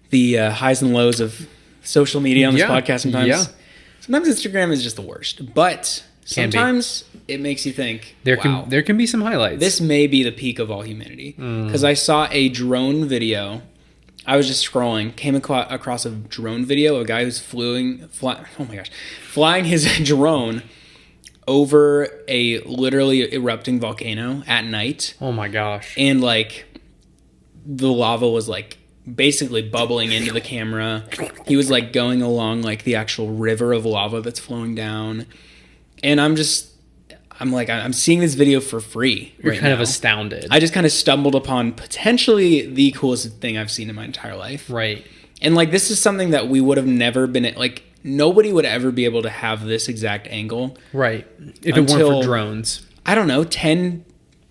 the highs and lows of social media on this podcast sometimes. Yeah. Sometimes Instagram is just the worst, but sometimes it makes you think, There can be some highlights. this may be the peak of all humanity. Because I saw a drone video. I was just scrolling, came across a drone video of a guy who's flying his drone over a literally erupting volcano at night. Oh my gosh. And like the lava was like basically bubbling into the camera. He was like going along like the actual river of lava that's flowing down. And I'm seeing this video for free. You're right kind of now. astounded. I just kind of stumbled upon potentially the coolest thing I've seen in my entire life. Right. And like this is something that we would have never been like nobody would ever be able to have this exact angle. Right. If it weren't for drones. I don't know, 10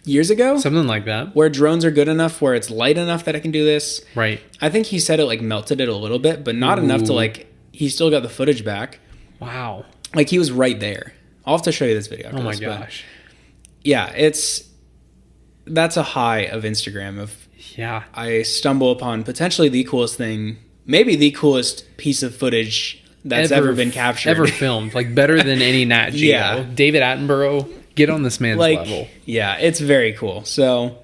years ago? Something like that. Where drones are good enough, where it's light enough that it can do this. Right. I think he said it like melted it a little bit, but not enough to like, he still got the footage back. Wow. Like he was right there. I'll have to show you this video. Oh my gosh. Yeah, that's a high of Instagram. Yeah. I stumble upon potentially the coolest thing, maybe the coolest piece of footage that's ever been captured. Ever filmed. Like better than any Nat Geo. Yeah. David Attenborough, get on this man's level. Yeah, it's very cool. So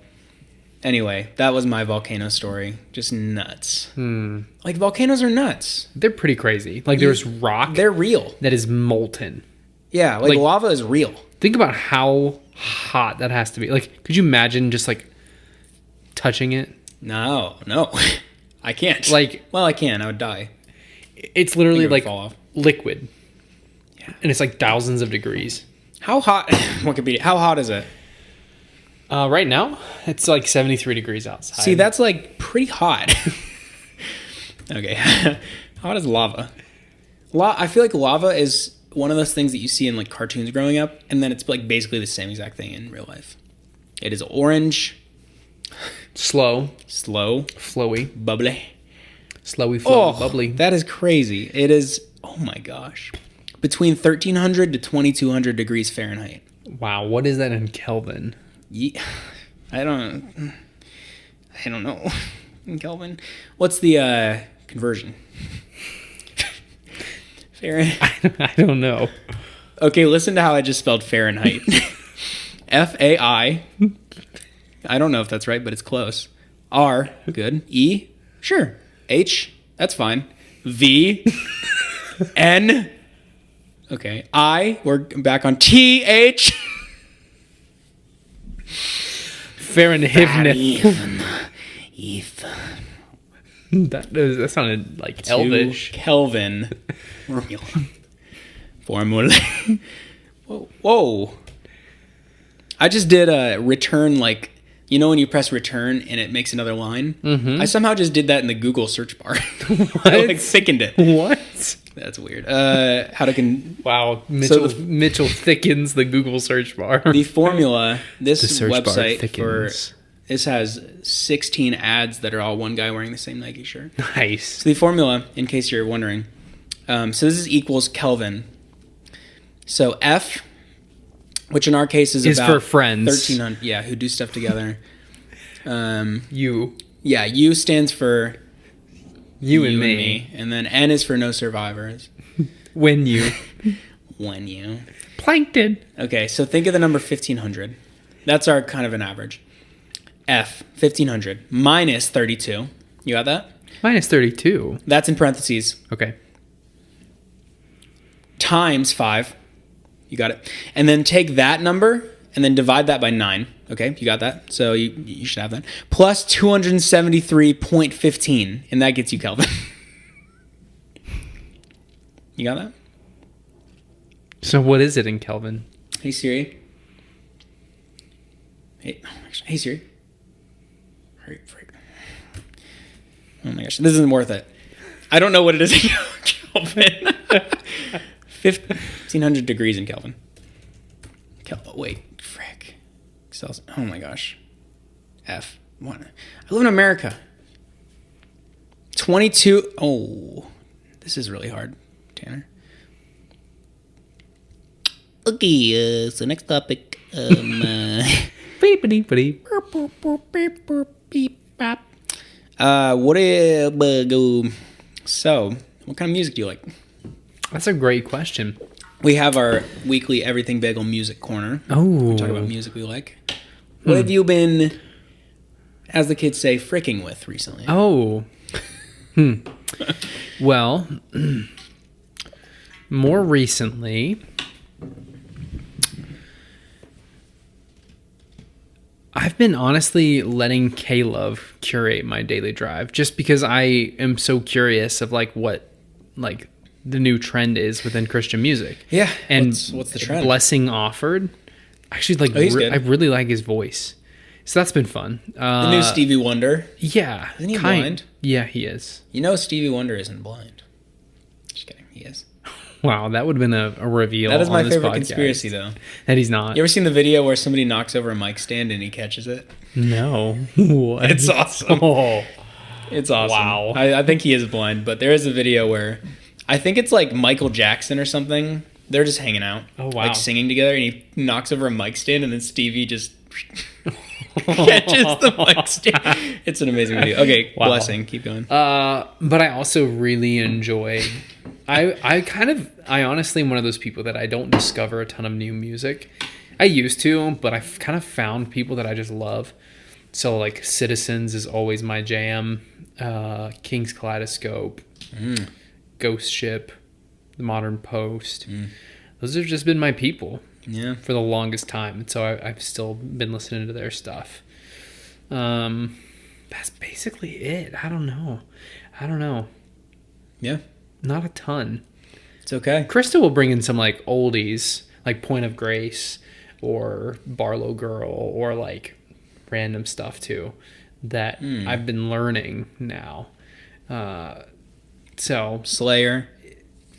anyway, that was my volcano story. Just nuts. Like volcanoes are nuts. They're pretty crazy. Like there's rock They're real. that is molten. Yeah, like lava is real. Think about how hot that has to be. Like, could you imagine just like touching it? No. I can't. Like, well, I can. I would die. It's literally It would like fall off. liquid. Yeah. And it's like thousands of degrees. How hot? Wikipedia. How hot is it? Right now, it's like 73 degrees outside. See, that's like pretty hot. Okay. How hot is lava? I feel like lava is one of those things that you see in like cartoons growing up, and then it's like basically the same exact thing in real life. It is orange, slow, slow, flowy. bubbly. Slowy, Oh, flowy, bubbly. that is crazy. It is, oh my gosh, between 1300 to 2200 degrees Fahrenheit. Wow, what is that in Kelvin? I don't know. In Kelvin. What's the conversion? Fahrenheit. I don't know. Okay, listen to how I just spelled Fahrenheit. F-A-I. I don't know if that's right, but it's close. R, good. E, sure. H, that's fine. V, N, okay. I, we're back on T-H. Fahrenheit. Ethan. That sounded like Elvish. Kelvin. Formula. Whoa. I just did a return, like, you know when you press return and it makes another line? Mm-hmm. I somehow just did that in the Google search bar. What? I like thickened it. What? That's weird. Wow. Mitchell thickens the Google search bar. The formula, this The search bar website thickens. this has 16 ads that are all one guy wearing the same Nike shirt. Nice. So the formula, in case you're wondering, so this is equals Kelvin. So F, which in our case is about for friends. 1300. Yeah, who do stuff together. You. Yeah, U stands for You and me. and then N is for no survivors. When you. When you. Plankton. Okay, so think of the number 1500. That's our kind of an average. F, 1500 minus 32. You got that? Minus 32. That's in parentheses. Okay. Times 5. You got it. And then take that number and then divide that by 9. Okay, you got that? So you should have that. Plus 273.15. And that gets you Kelvin. You got that? So what is it in Kelvin? Hey, Siri. Hey Siri. Hurry, freak. Oh my gosh, this isn't worth it. I don't know what it is in Kelvin. 1500 degrees in Kelvin. Wait, frick. Oh my gosh. F. What? I live in America. 22. Oh, this is really hard, Tanner. Okay, so next topic. So, what kind of music do you like? That's a great question. We have our weekly Everything Bagel music corner. Oh. We talk about music we like. What have you been, as the kids say, fricking with recently? Oh. Well, more recently, I've been honestly letting K-Love curate my daily drive just because I am so curious of what the new trend is within Christian music. Yeah. And what's the trend? Blessing Offered. Actually, he's good. I really like his voice. So that's been fun. The new Stevie Wonder. Yeah. Isn't he blind? Yeah, he is. You know Stevie Wonder isn't blind. Just kidding. He is. Wow, that would have been a reveal. That is my on this favorite podcast. conspiracy, though. That he's not. You ever seen the video where somebody knocks over a mic stand and he catches it? No. What? It's awesome. Oh. It's awesome. Wow. I think he is blind, but there is a video where I think it's like Michael Jackson or something. They're just hanging out. Oh, wow. Like singing together, and he knocks over a mic stand, and then Stevie just catches the mic stand. It's an amazing video. Okay, Wow. Blessing. Keep going. But I also really enjoy. I honestly am one of those people that I don't discover a ton of new music. I used to, but I've kind of found people that I just love. So like Citizens is always my jam. King's Kaleidoscope, Ghost Ship, The Modern Post. Those have just been my people. Yeah. For the longest time, and so I've still been listening to their stuff. That's basically it. I don't know. Yeah. Not a ton. It's okay. Krista will bring in some like oldies, like Point of Grace or Barlow Girl, or like random stuff too that I've been learning now. So Slayer.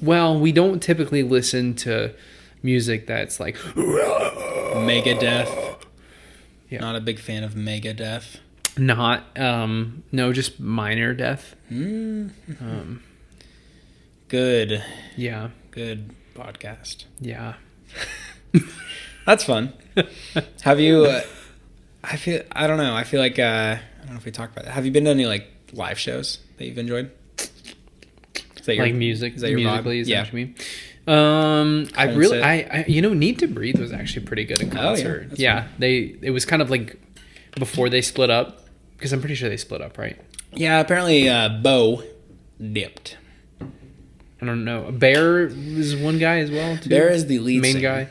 Well, we don't typically listen to music that's like Megadeth. Yeah. Not a big fan of Megadeth. Not, no, just minor death. Good. Yeah. Good podcast. Yeah. That's fun. Have you? I don't know. I feel like I don't know if we talked about that. Have you been to any like live shows that you've enjoyed? Is that your, Like music, is that your musically, vibe? is Yeah. that what you mean? Need to Breathe was actually pretty good in concert. that's fun. It was kind of like before they split up, because I'm pretty sure they split up, right? Yeah. Apparently, Bo dipped. I don't know. Bear was one guy as well, too? Bear is the lead main singer. guy.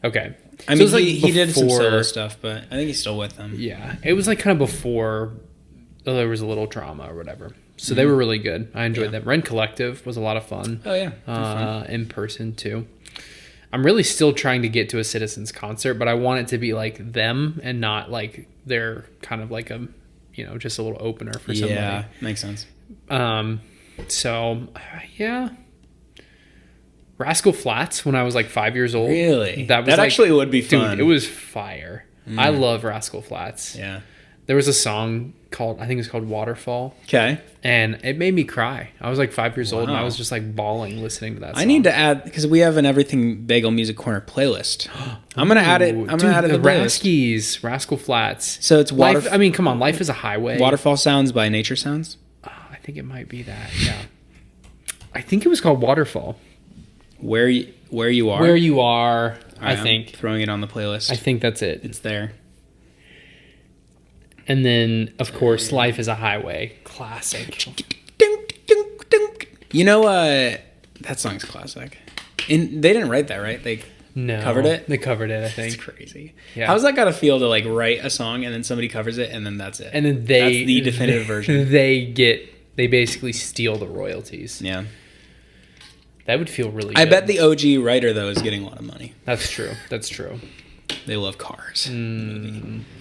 Okay. I mean, he did some solo stuff, but I think he's still with them. Yeah. It was like kind of before there was a little drama or whatever. So they were really good. I enjoyed them. Rent Collective was a lot of fun. Oh, yeah. In person, too. I'm really still trying to get to a Citizens concert, but I want it to be like them and not like they're kind of like a, just a little opener for somebody. Yeah, makes sense. So, yeah. Rascal Flats when I was like 5 years old. Really? That That actually would be fun. Dude, it was fire. I love Rascal Flats. Yeah. There was a song I think it's called Waterfall. Okay. And it made me cry. I was like 5 years old and I Wow. was just like bawling listening to that song. I need to add, because we have an Everything Bagel Music Corner playlist. I'm going to add it. I'm going to add it to the the playlist. Raskies, Rascal Flats. So it's Life, I mean, come on, Life is a Highway. Waterfall Sounds by Nature Sounds. I think it might be that. Yeah. I think it was called Waterfall. Where you are. Where You Are, I I'm think. throwing it on the playlist. I think that's it. It's there. And then, of course, Life is a Highway. Classic. You know, that song's classic. And they didn't write that, right? They No. covered it? They covered it, I think. It's crazy. Yeah. How's that gotta feel to like write a song and then somebody covers it and then that's it? And then that's the definitive version. They basically steal the royalties. Yeah. That would feel really I good. bet the OG writer though is getting a lot of money. That's true. That's true. They love Cars.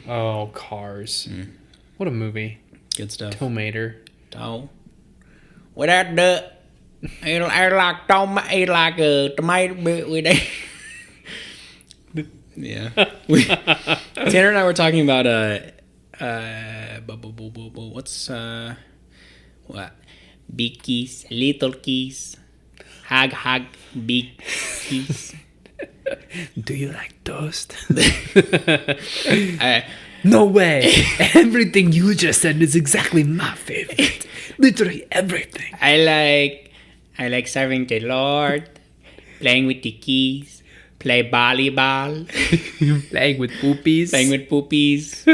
Oh, Cars. What a movie. Good stuff. Tomater. Oh. Without the I like a tomato with a yeah. Tanner and I were talking about what's what? Big keys, little keys, hag, big keys. Do you like toast? I, No way. Everything you just said is exactly my favorite. Literally everything. I like serving the Lord, playing with the keys, play volleyball, Playing with poopies. playing with poopies.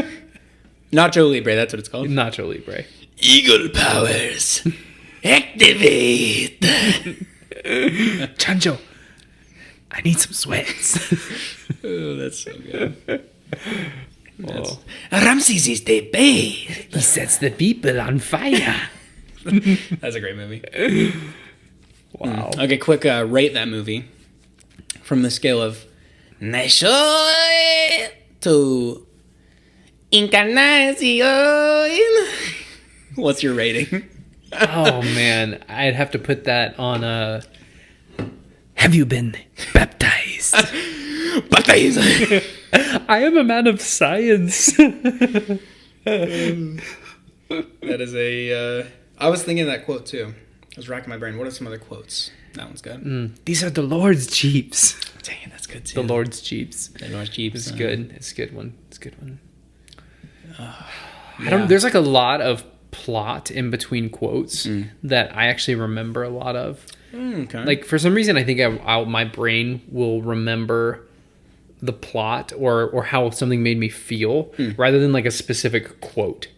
Nacho Libre, that's what it's called. Nacho Libre. Eagle powers, activate. Chancho, I need some sweats. Oh, that's so good. Oh. Ramses is the best. He sets the people on fire. That's a great movie. Wow. Okay, quick rate that movie from the scale of Nacho to Encarnacion. What's your rating? Oh, man. I'd have to put that on Have you been baptized? Baptized. I am a man of science. That is a. I was thinking of that quote too. I was racking my brain. What are some other quotes? That one's good. These are the Lord's Jeeps. Dang it, that's good too. The Lord's Jeeps. The Lord's Jeep It's good. It's a good one. It's a good one. Yeah. There's like a lot of plot in between quotes that I actually remember a lot of. Okay. Like for some reason, I think my brain will remember the plot or how something made me feel rather than like a specific quote.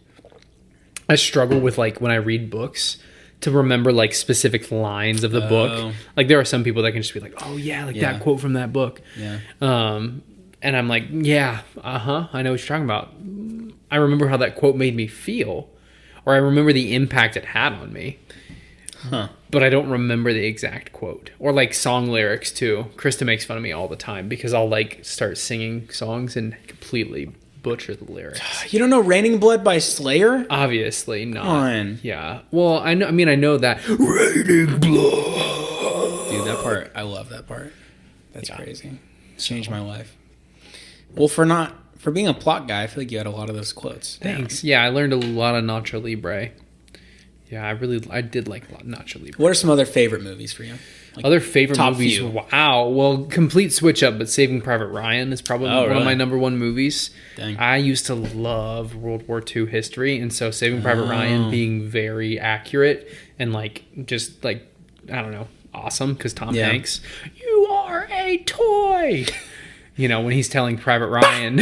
I struggle with like when I read books to remember like specific lines of the book. Like there are some people that can just be like, oh yeah, like that quote from that book. Yeah. And I'm like, yeah, I know what you're talking about. I remember how that quote made me feel, or I remember the impact it had on me. Huh. But I don't remember the exact quote. Or like song lyrics too. Krista makes fun of me all the time because I'll like start singing songs and completely butcher the lyrics. You don't know "Raining Blood" by Slayer? Obviously not. Come on. Yeah. Well, I know. I mean, I know that. Raining blood. Dude, that part, I love that part. That's crazy. Changed my life. Well, for not for being a plot guy, I feel like you had a lot of those quotes. Thanks. Yeah, I learned a lot of Nacho Libre. Yeah, I did like Nacho Libre. What are some other favorite movies for you? Like, other favorite top movies? few. Wow. Well, complete switch up, but Saving Private Ryan is probably one really? of my number one movies. Dang. I used to love World War II history, and so Saving Private Ryan being very accurate and like just like I don't know, awesome because Tom Hanks, you are a toy. You know when he's telling Private Ryan.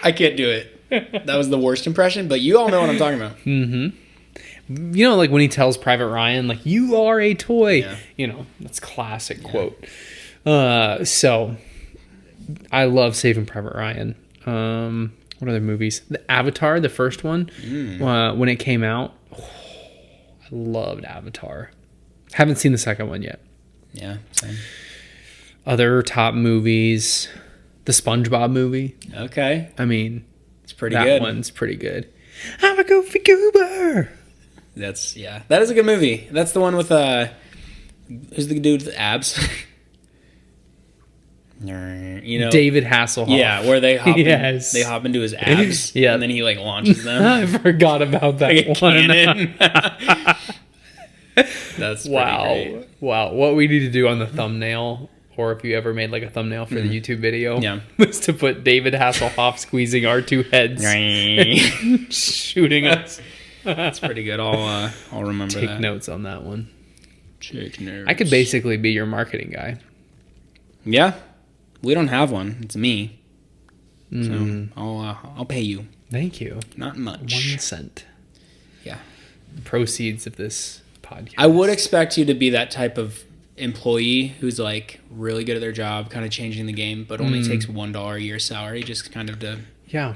I can't do it. That was the worst impression, but you all know what I'm talking about. Mm-hmm. You know, like when he tells Private Ryan, like, you are a toy. Yeah. You know, that's classic quote. So, I love Saving Private Ryan. What other movies? The Avatar, the first one, when it came out. I loved Avatar. Haven't seen the second one yet. Yeah, same. Other top movies. The SpongeBob movie. Okay. I mean, It's pretty that good. one's pretty good. I'm a goofy goober. That is a good movie. That's the one with who's the dude with the abs? You know, David Hasselhoff. yeah, where they hop Yes. they hop into his abs, Yeah. and then he like launches them I forgot about that like a one. cannon. That's pretty Wow. great. Wow. What we need to do on the thumbnail, or if you ever made like a thumbnail for the YouTube video, Yeah. was to put David Hasselhoff squeezing our two heads, shooting us. That's pretty good. I'll remember Take that. notes on that one. Take notes. I could basically be your marketing guy. Yeah, we don't have one. It's me. So I'll pay you. Thank you. Not much. 1 cent. Yeah. Proceeds of this podcast. I would expect you to be that type of employee who's like really good at their job, kind of changing the game, but only takes $1 a year salary, just kind of to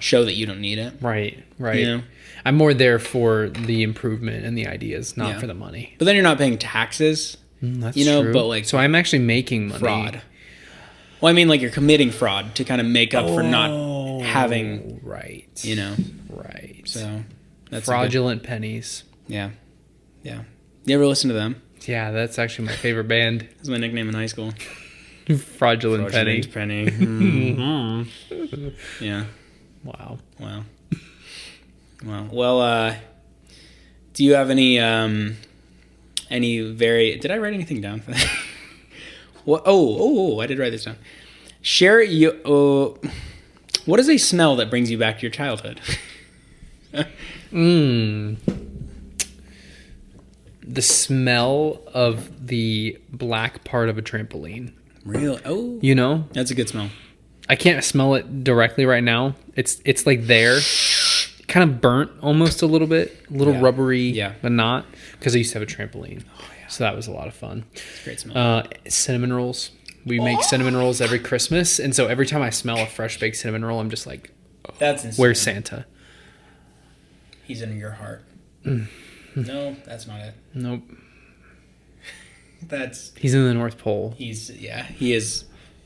show that you don't need it. Right. You know? I'm more there for the improvement and the ideas, not for the money. But then you're not paying taxes, That's you know. true. But like so I'm actually making money. fraud. Well, I mean, like you're committing fraud to kind of make up for not having, Right. you know. Right. So that's Fraudulent pennies. yeah. You ever listen to them? Yeah, that's actually my favorite band. That was my nickname in high school. Fraudulent penny. Penny. Mm. Yeah. Wow. Wow. Well, do you have any did I write anything down for that? What? Oh, I did write this down. Share what is a smell that brings you back to your childhood? The smell of the black part of a trampoline. Really? Oh, You know? that's a good smell. I can't smell it directly right now. It's like there. Kind of burnt almost a little bit. A little rubbery, but not. Because I used to have a trampoline. Oh, yeah. So that was a lot of fun. It's a great smell. Cinnamon rolls. We make cinnamon rolls every Christmas. And so every time I smell a fresh baked cinnamon roll, I'm just like, That's insane. where's Santa? He's in your heart. No, that's not it. Nope. He's in the North Pole. he is.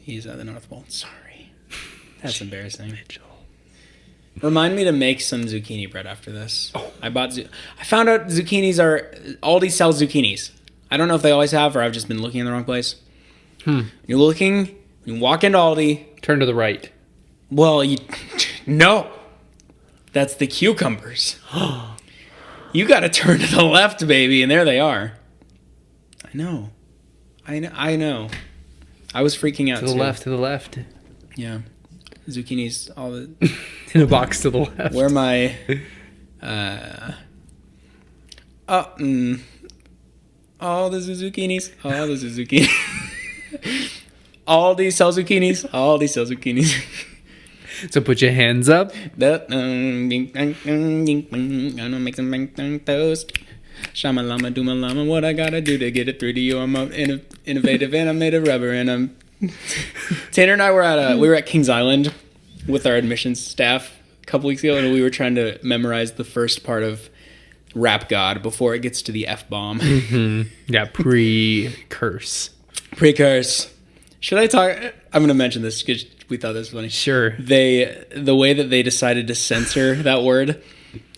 He's at the North Pole. Sorry. That's embarrassing. Mitchell. Remind me to make some zucchini bread after this. I found out zucchinis Aldi sells zucchinis. I don't know if they always have or I've just been looking in the wrong place. You walk into Aldi. Turn to the right. Well, no. That's the cucumbers. You got to turn to the left, baby, and there they are. I know. I was freaking out To the too. left, to the left. Yeah. Zucchinis, all the... In a box to the left. Where my... all the zucchinis. All the zucchinis. Aldi sells zucchinis. Aldi sells zucchinis. So put your hands up. Gonna make some bang toast. Shamalama doomalama, what I gotta do to get it through to you? I'm innovative and I'm made of rubber and I'm... Tanner and I were at Kings Island with our admissions staff a couple weeks ago, and we were trying to memorize the first part of Rap God before it gets to the F-bomb. Yeah, pre-curse. Pre-curse. Should I talk? I'm going to mention this because we thought this was funny. Sure. The way that they decided to censor that word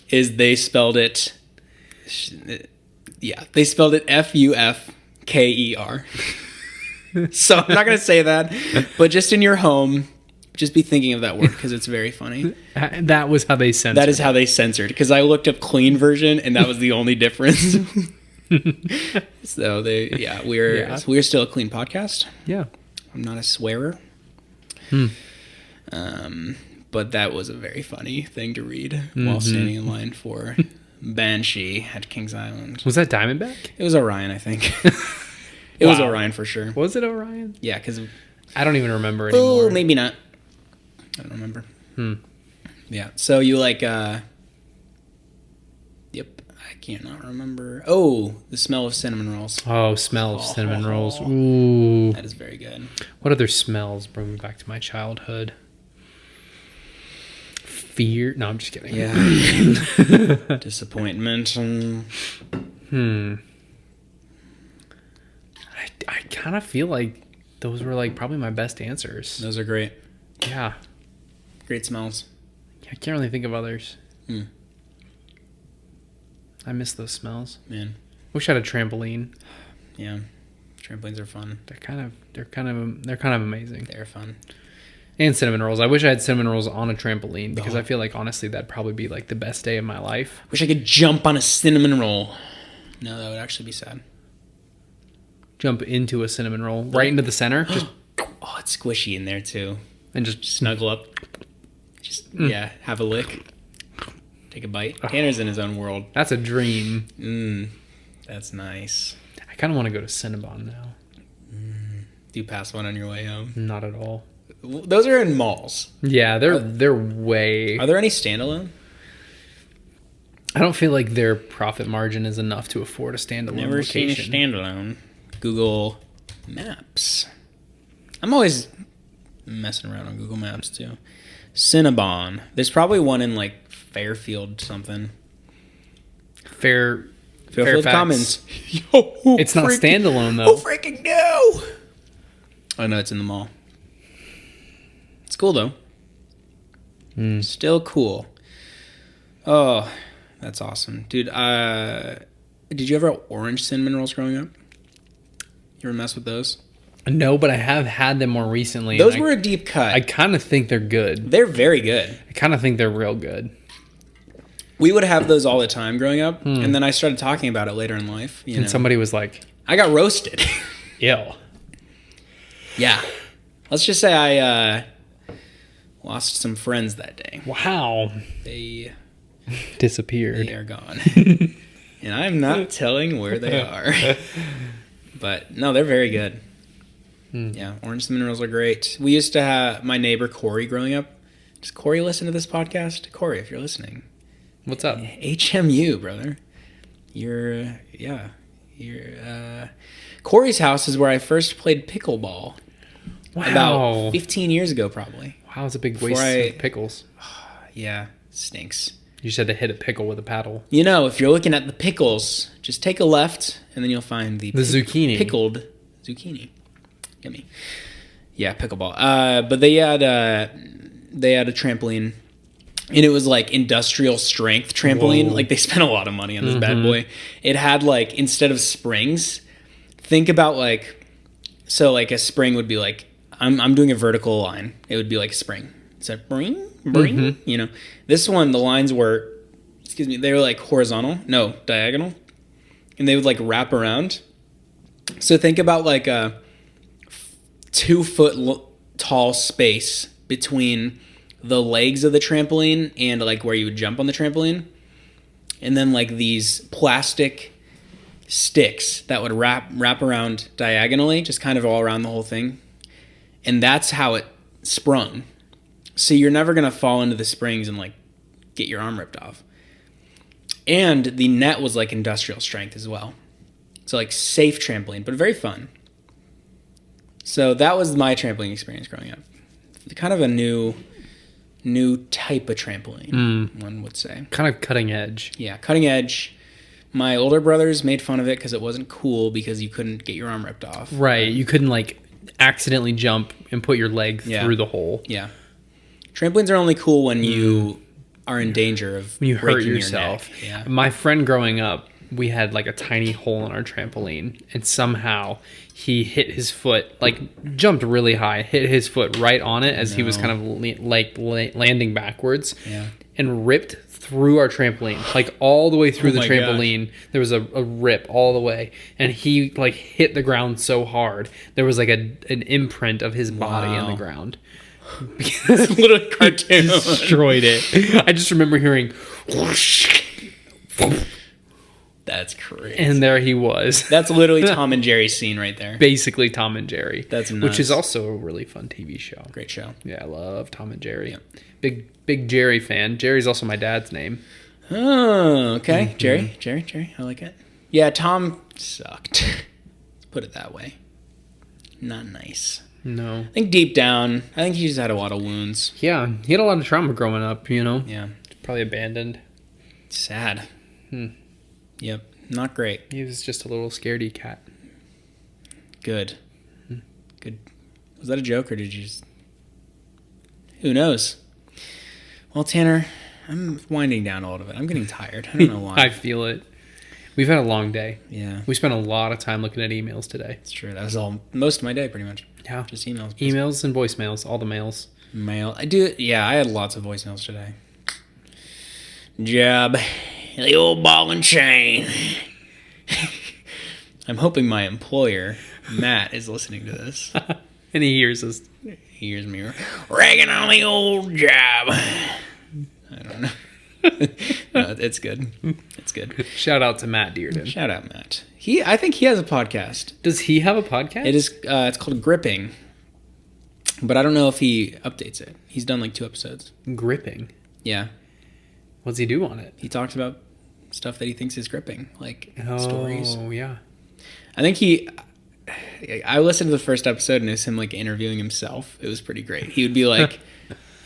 is they spelled it... Yeah, they spelled it F-U-F-K-E-R. So I'm not going to say that, but just in your home, Just be thinking of that word because it's very funny. That was how they censored. That is how they censored. Because I looked up clean version, and that was the only difference. So we're still a clean podcast. Yeah. I'm not a swearer. But that was a very funny thing to read while standing in line for Banshee at Kings Island. Was that Diamondback? It was Orion, I think. It was Orion for sure. Was it Orion? Yeah, because I don't even remember anymore. Oh, maybe not. I don't remember. Yeah. So you like yep, I cannot remember. Oh, the smell of cinnamon rolls. Oh, smell of cinnamon rolls. Ooh. That is very good. What other smells bring me back to my childhood? Fear. No, I'm just kidding. Yeah. Disappointment. I kind of feel like those were like probably my best answers. Those are great. Yeah. Great smells. I can't really think of others. I miss those smells. Man. Wish I had a trampoline. Yeah. Trampolines are fun. They're kind of amazing. They're fun. And cinnamon rolls. I wish I had cinnamon rolls on a trampoline because I feel like honestly that'd probably be like the best day of my life. Wish I could jump on a cinnamon roll. No, that would actually be sad. Jump into a cinnamon roll right into the center. Just oh, it's squishy in there too. And just Snuggle up. Just have a lick. Take a bite. Tanner's in his own world. That's a dream. That's nice. I kind of want to go to Cinnabon now. Do you pass one on your way home? Not at all. Those are in malls. Yeah, they're way. Are there any standalone? I don't feel like their profit margin is enough to afford a standalone Never location. seen a standalone. Google Maps. I'm always messing around on Google Maps too. Cinnabon. There's probably one in like Fairfield something. Fairfield Commons. It's not standalone though. Oh freaking no! Oh no, it's in the mall. It's cool though. Still cool. Oh, that's awesome, dude. Did you ever have orange cinnamon rolls growing up? You ever mess with those? No, but I have had them more recently. Those were a deep cut. I kind of think they're good. They're very good. I kind of think they're real good. We would have those all the time growing up, and then I started talking about it later in life. And somebody was like, I got roasted. ew. Yeah. Let's just say I lost some friends that day. Wow. They disappeared. are gone. And I'm not telling where they are. But no, they're very good. Yeah, orange cinnamon rolls are great. We used to have my neighbor Corey growing up. Does Corey listen to this podcast? Corey, if you're listening. What's up? HMU, brother. Corey's house is where I first played pickleball. Wow. About 15 years ago, probably. Wow, it's a big waste of pickles. Yeah, stinks. You just had to hit a pickle with a paddle. You know, if you're looking at the pickles, just take a left, and then you'll find the zucchini. Pickled zucchini. Yummy. Yeah, pickleball. But they had a trampoline, and it was like industrial strength trampoline. Whoa. Like they spent a lot of money on this bad boy. It had like, instead of springs, think about like, so like a spring would be like, I'm doing a vertical line. It would be like a spring. It's like bring, you know. This one, the lines were, they were like diagonal, and they would like wrap around. So think about like a 2 foot tall space between the legs of the trampoline and like where you would jump on the trampoline, and then like these plastic sticks that would wrap around diagonally, just kind of all around the whole thing, and that's how it sprung. So you're never gonna fall into the springs and like get your arm ripped off. And the net was like industrial strength as well. So like safe trampoline, but very fun. So that was my trampoline experience growing up. Kind of a new type of trampoline, one would say. Kind of cutting edge. Yeah, cutting edge. My older brothers made fun of it because it wasn't cool because you couldn't get your arm ripped off. Right, you couldn't like accidentally jump and put your leg through the hole. Yeah. Trampolines are only cool when you are in danger of when you hurt breaking yourself. Your neck. Yeah. My friend growing up, we had like a tiny hole in our trampoline, and somehow he hit his foot, like jumped really high, hit his foot right on it as he was kind of landing backwards, and ripped through our trampoline, like all the way through the trampoline. Gosh. There was a rip all the way, and he like hit the ground so hard there was like an imprint of his body on the ground. Little cartoon destroyed it. I just remember hearing whoosh. That's crazy. And there he was. That's literally Tom and Jerry's scene right there. Basically Tom and Jerry. That's nuts. Which is also a really fun TV show. Great show. Yeah, I love Tom and Jerry. Yep. Big Jerry fan. Jerry's also my dad's name. Oh, okay. Mm-hmm. Jerry. I like it. Yeah, Tom sucked. Let's put it that way. Not nice. No. I think deep down, I think he just had a lot of wounds. Yeah, he had a lot of trauma growing up, you know? Yeah. Probably abandoned. Sad. Yep. Not great. He was just a little scaredy cat. Good. Good. Was that a joke or did you just... Who knows? Well, Tanner, I'm winding down all of it. I'm getting tired. I don't know why. I feel it. We've had a long day. Yeah. We spent a lot of time looking at emails today. It's true. That was most of my day, pretty much. Yeah. Just emails. Emails and voicemails. All the mails. Mail. I do. Yeah, I had lots of voicemails today. Job. The old ball and chain. I'm hoping my employer, Matt, is listening to this. And he hears us. He hears me ragging on the old job. I don't know. No, it's good. It's good. Shout out to Matt Dearden. Shout out, Matt. I think he has a podcast. Does he have a podcast? It is. It's called Gripping. But I don't know if he updates it. He's done like 2 episodes. Gripping? Yeah. What's he do on it? He talks about stuff that he thinks is gripping, like stories. Oh, yeah. I think I listened to the first episode and it was him like interviewing himself. It was pretty great. He would be like,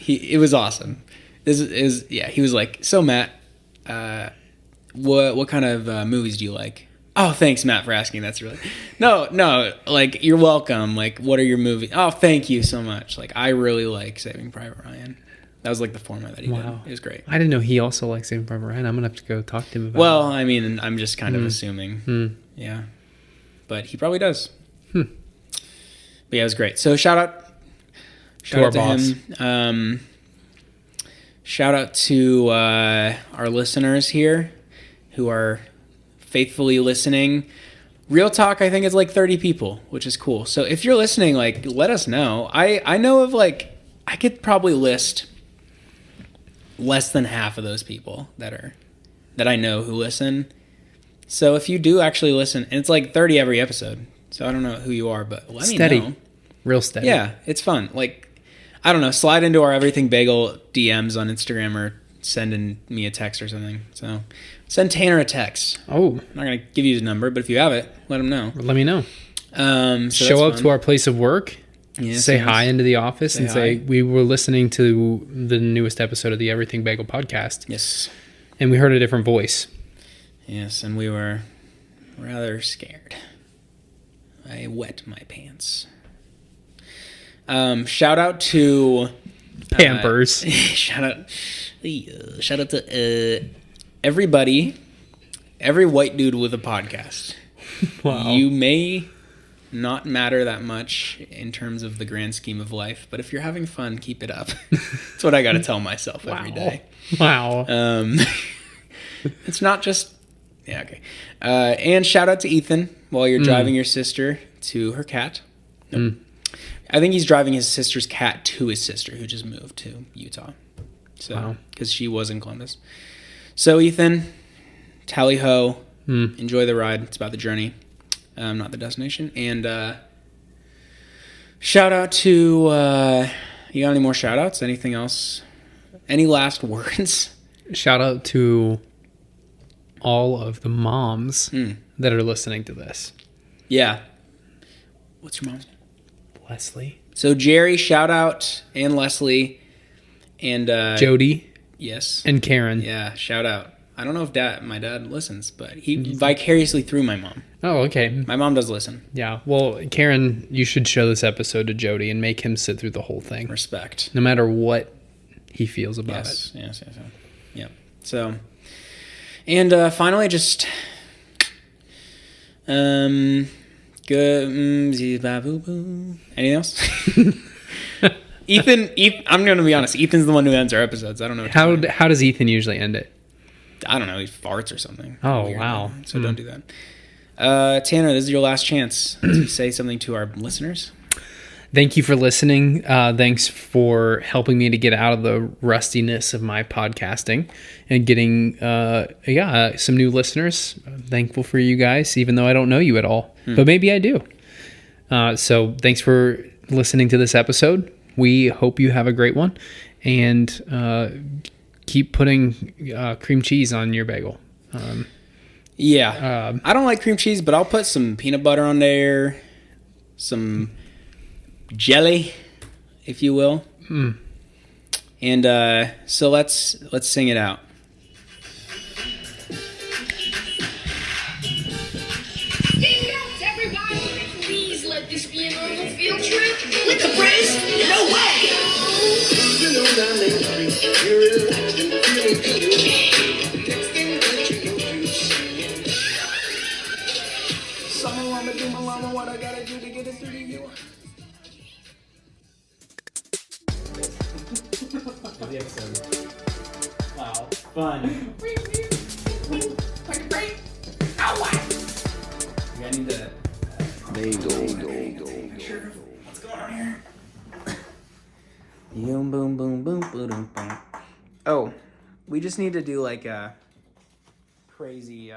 it was awesome. He was like, so Matt, what kind of movies do you like? Oh, thanks, Matt, for asking. That's really... No, like, you're welcome. Like, what are your movies? Oh, thank you so much. Like, I really like Saving Private Ryan. That was, like, the format that he did. It was great. I didn't know he also liked Saving Private Ryan. I'm going to have to go talk to him about it. Well, I mean, I'm just kind of assuming. Yeah. But he probably does. But yeah, it was great. So, shout out to our boss. Him. Shout out to our listeners here who are faithfully listening. Real talk, I think it's like 30 people, which is cool. So if you're listening, like, let us know. I know of like, I could probably list less than half of those people that I know who listen. So if you do actually listen, and it's like 30 every episode, so I don't know who you are, but let me know. Real steady. Yeah, it's fun. Like, I don't know, slide into our Everything Bagel DMs on Instagram or send me a text or something. So send Tanner a text. Oh. I'm not going to give you his number, but if you have it, let him know. Let me know. So show up to our place of work. Yes, say hi into the office and say, we were listening to the newest episode of the Everything Bagel podcast. Yes. And we heard a different voice. Yes, and we were rather scared. I wet my pants. Shout out to... Pampers. Shout out to everybody, every white dude with a podcast. Wow. You may not matter that much in terms of the grand scheme of life, but if you're having fun, keep it up. That's what I got to tell myself every day. Wow. It's not just... Yeah, okay. And shout out to Ethan while you're driving your sister to her cat. Nope. I think he's driving his sister's cat to his sister, who just moved to Utah. So, because she was in Columbus. So, Ethan, tally ho. Enjoy the ride. It's about the journey, not the destination. And shout out to... you got any more shout outs? Anything else? Any last words? Shout out to all of the moms that are listening to this. Yeah. What's your mom's name? Leslie. So Jerry, shout out, and Leslie, and Jody. Yes. And Karen. Yeah, shout out. I don't know if my dad listens, but he vicariously through my mom. Oh, okay. My mom does listen. Yeah. Well, Karen, you should show this episode to Jody and make him sit through the whole thing. Respect. No matter what he feels about it. Yes. Yeah. So, and finally, just Good. Anything else? Ethan, I'm going to be honest. Ethan's the one who ends our episodes. I don't know. How does Ethan usually end it? I don't know. He farts or something. Oh, Weird. wow. So don't do that. Tanner, this is your last chance to say something to our listeners. Thank you for listening. Thanks for helping me to get out of the rustiness of my podcasting and getting some new listeners. I'm thankful for you guys, even though I don't know you at all. But maybe I do. So thanks for listening to this episode. We hope you have a great one. And keep putting cream cheese on your bagel. I don't like cream cheese, but I'll put some peanut butter on there, some jelly, if you will. And so let's sing it out. Congrats, everybody! Please let this be a normal field trip. With the friends? No way! You know down Main Street, you're relaxed and feeling good. Next thing that you know, you see. Summer, I'ma do my llama, what I gotta do to get it through to you. Wow, fun. I need to. Bagel. What's going on here? Boom, boom, boom, boom, boom, boom. Oh, we just need to do like a crazy.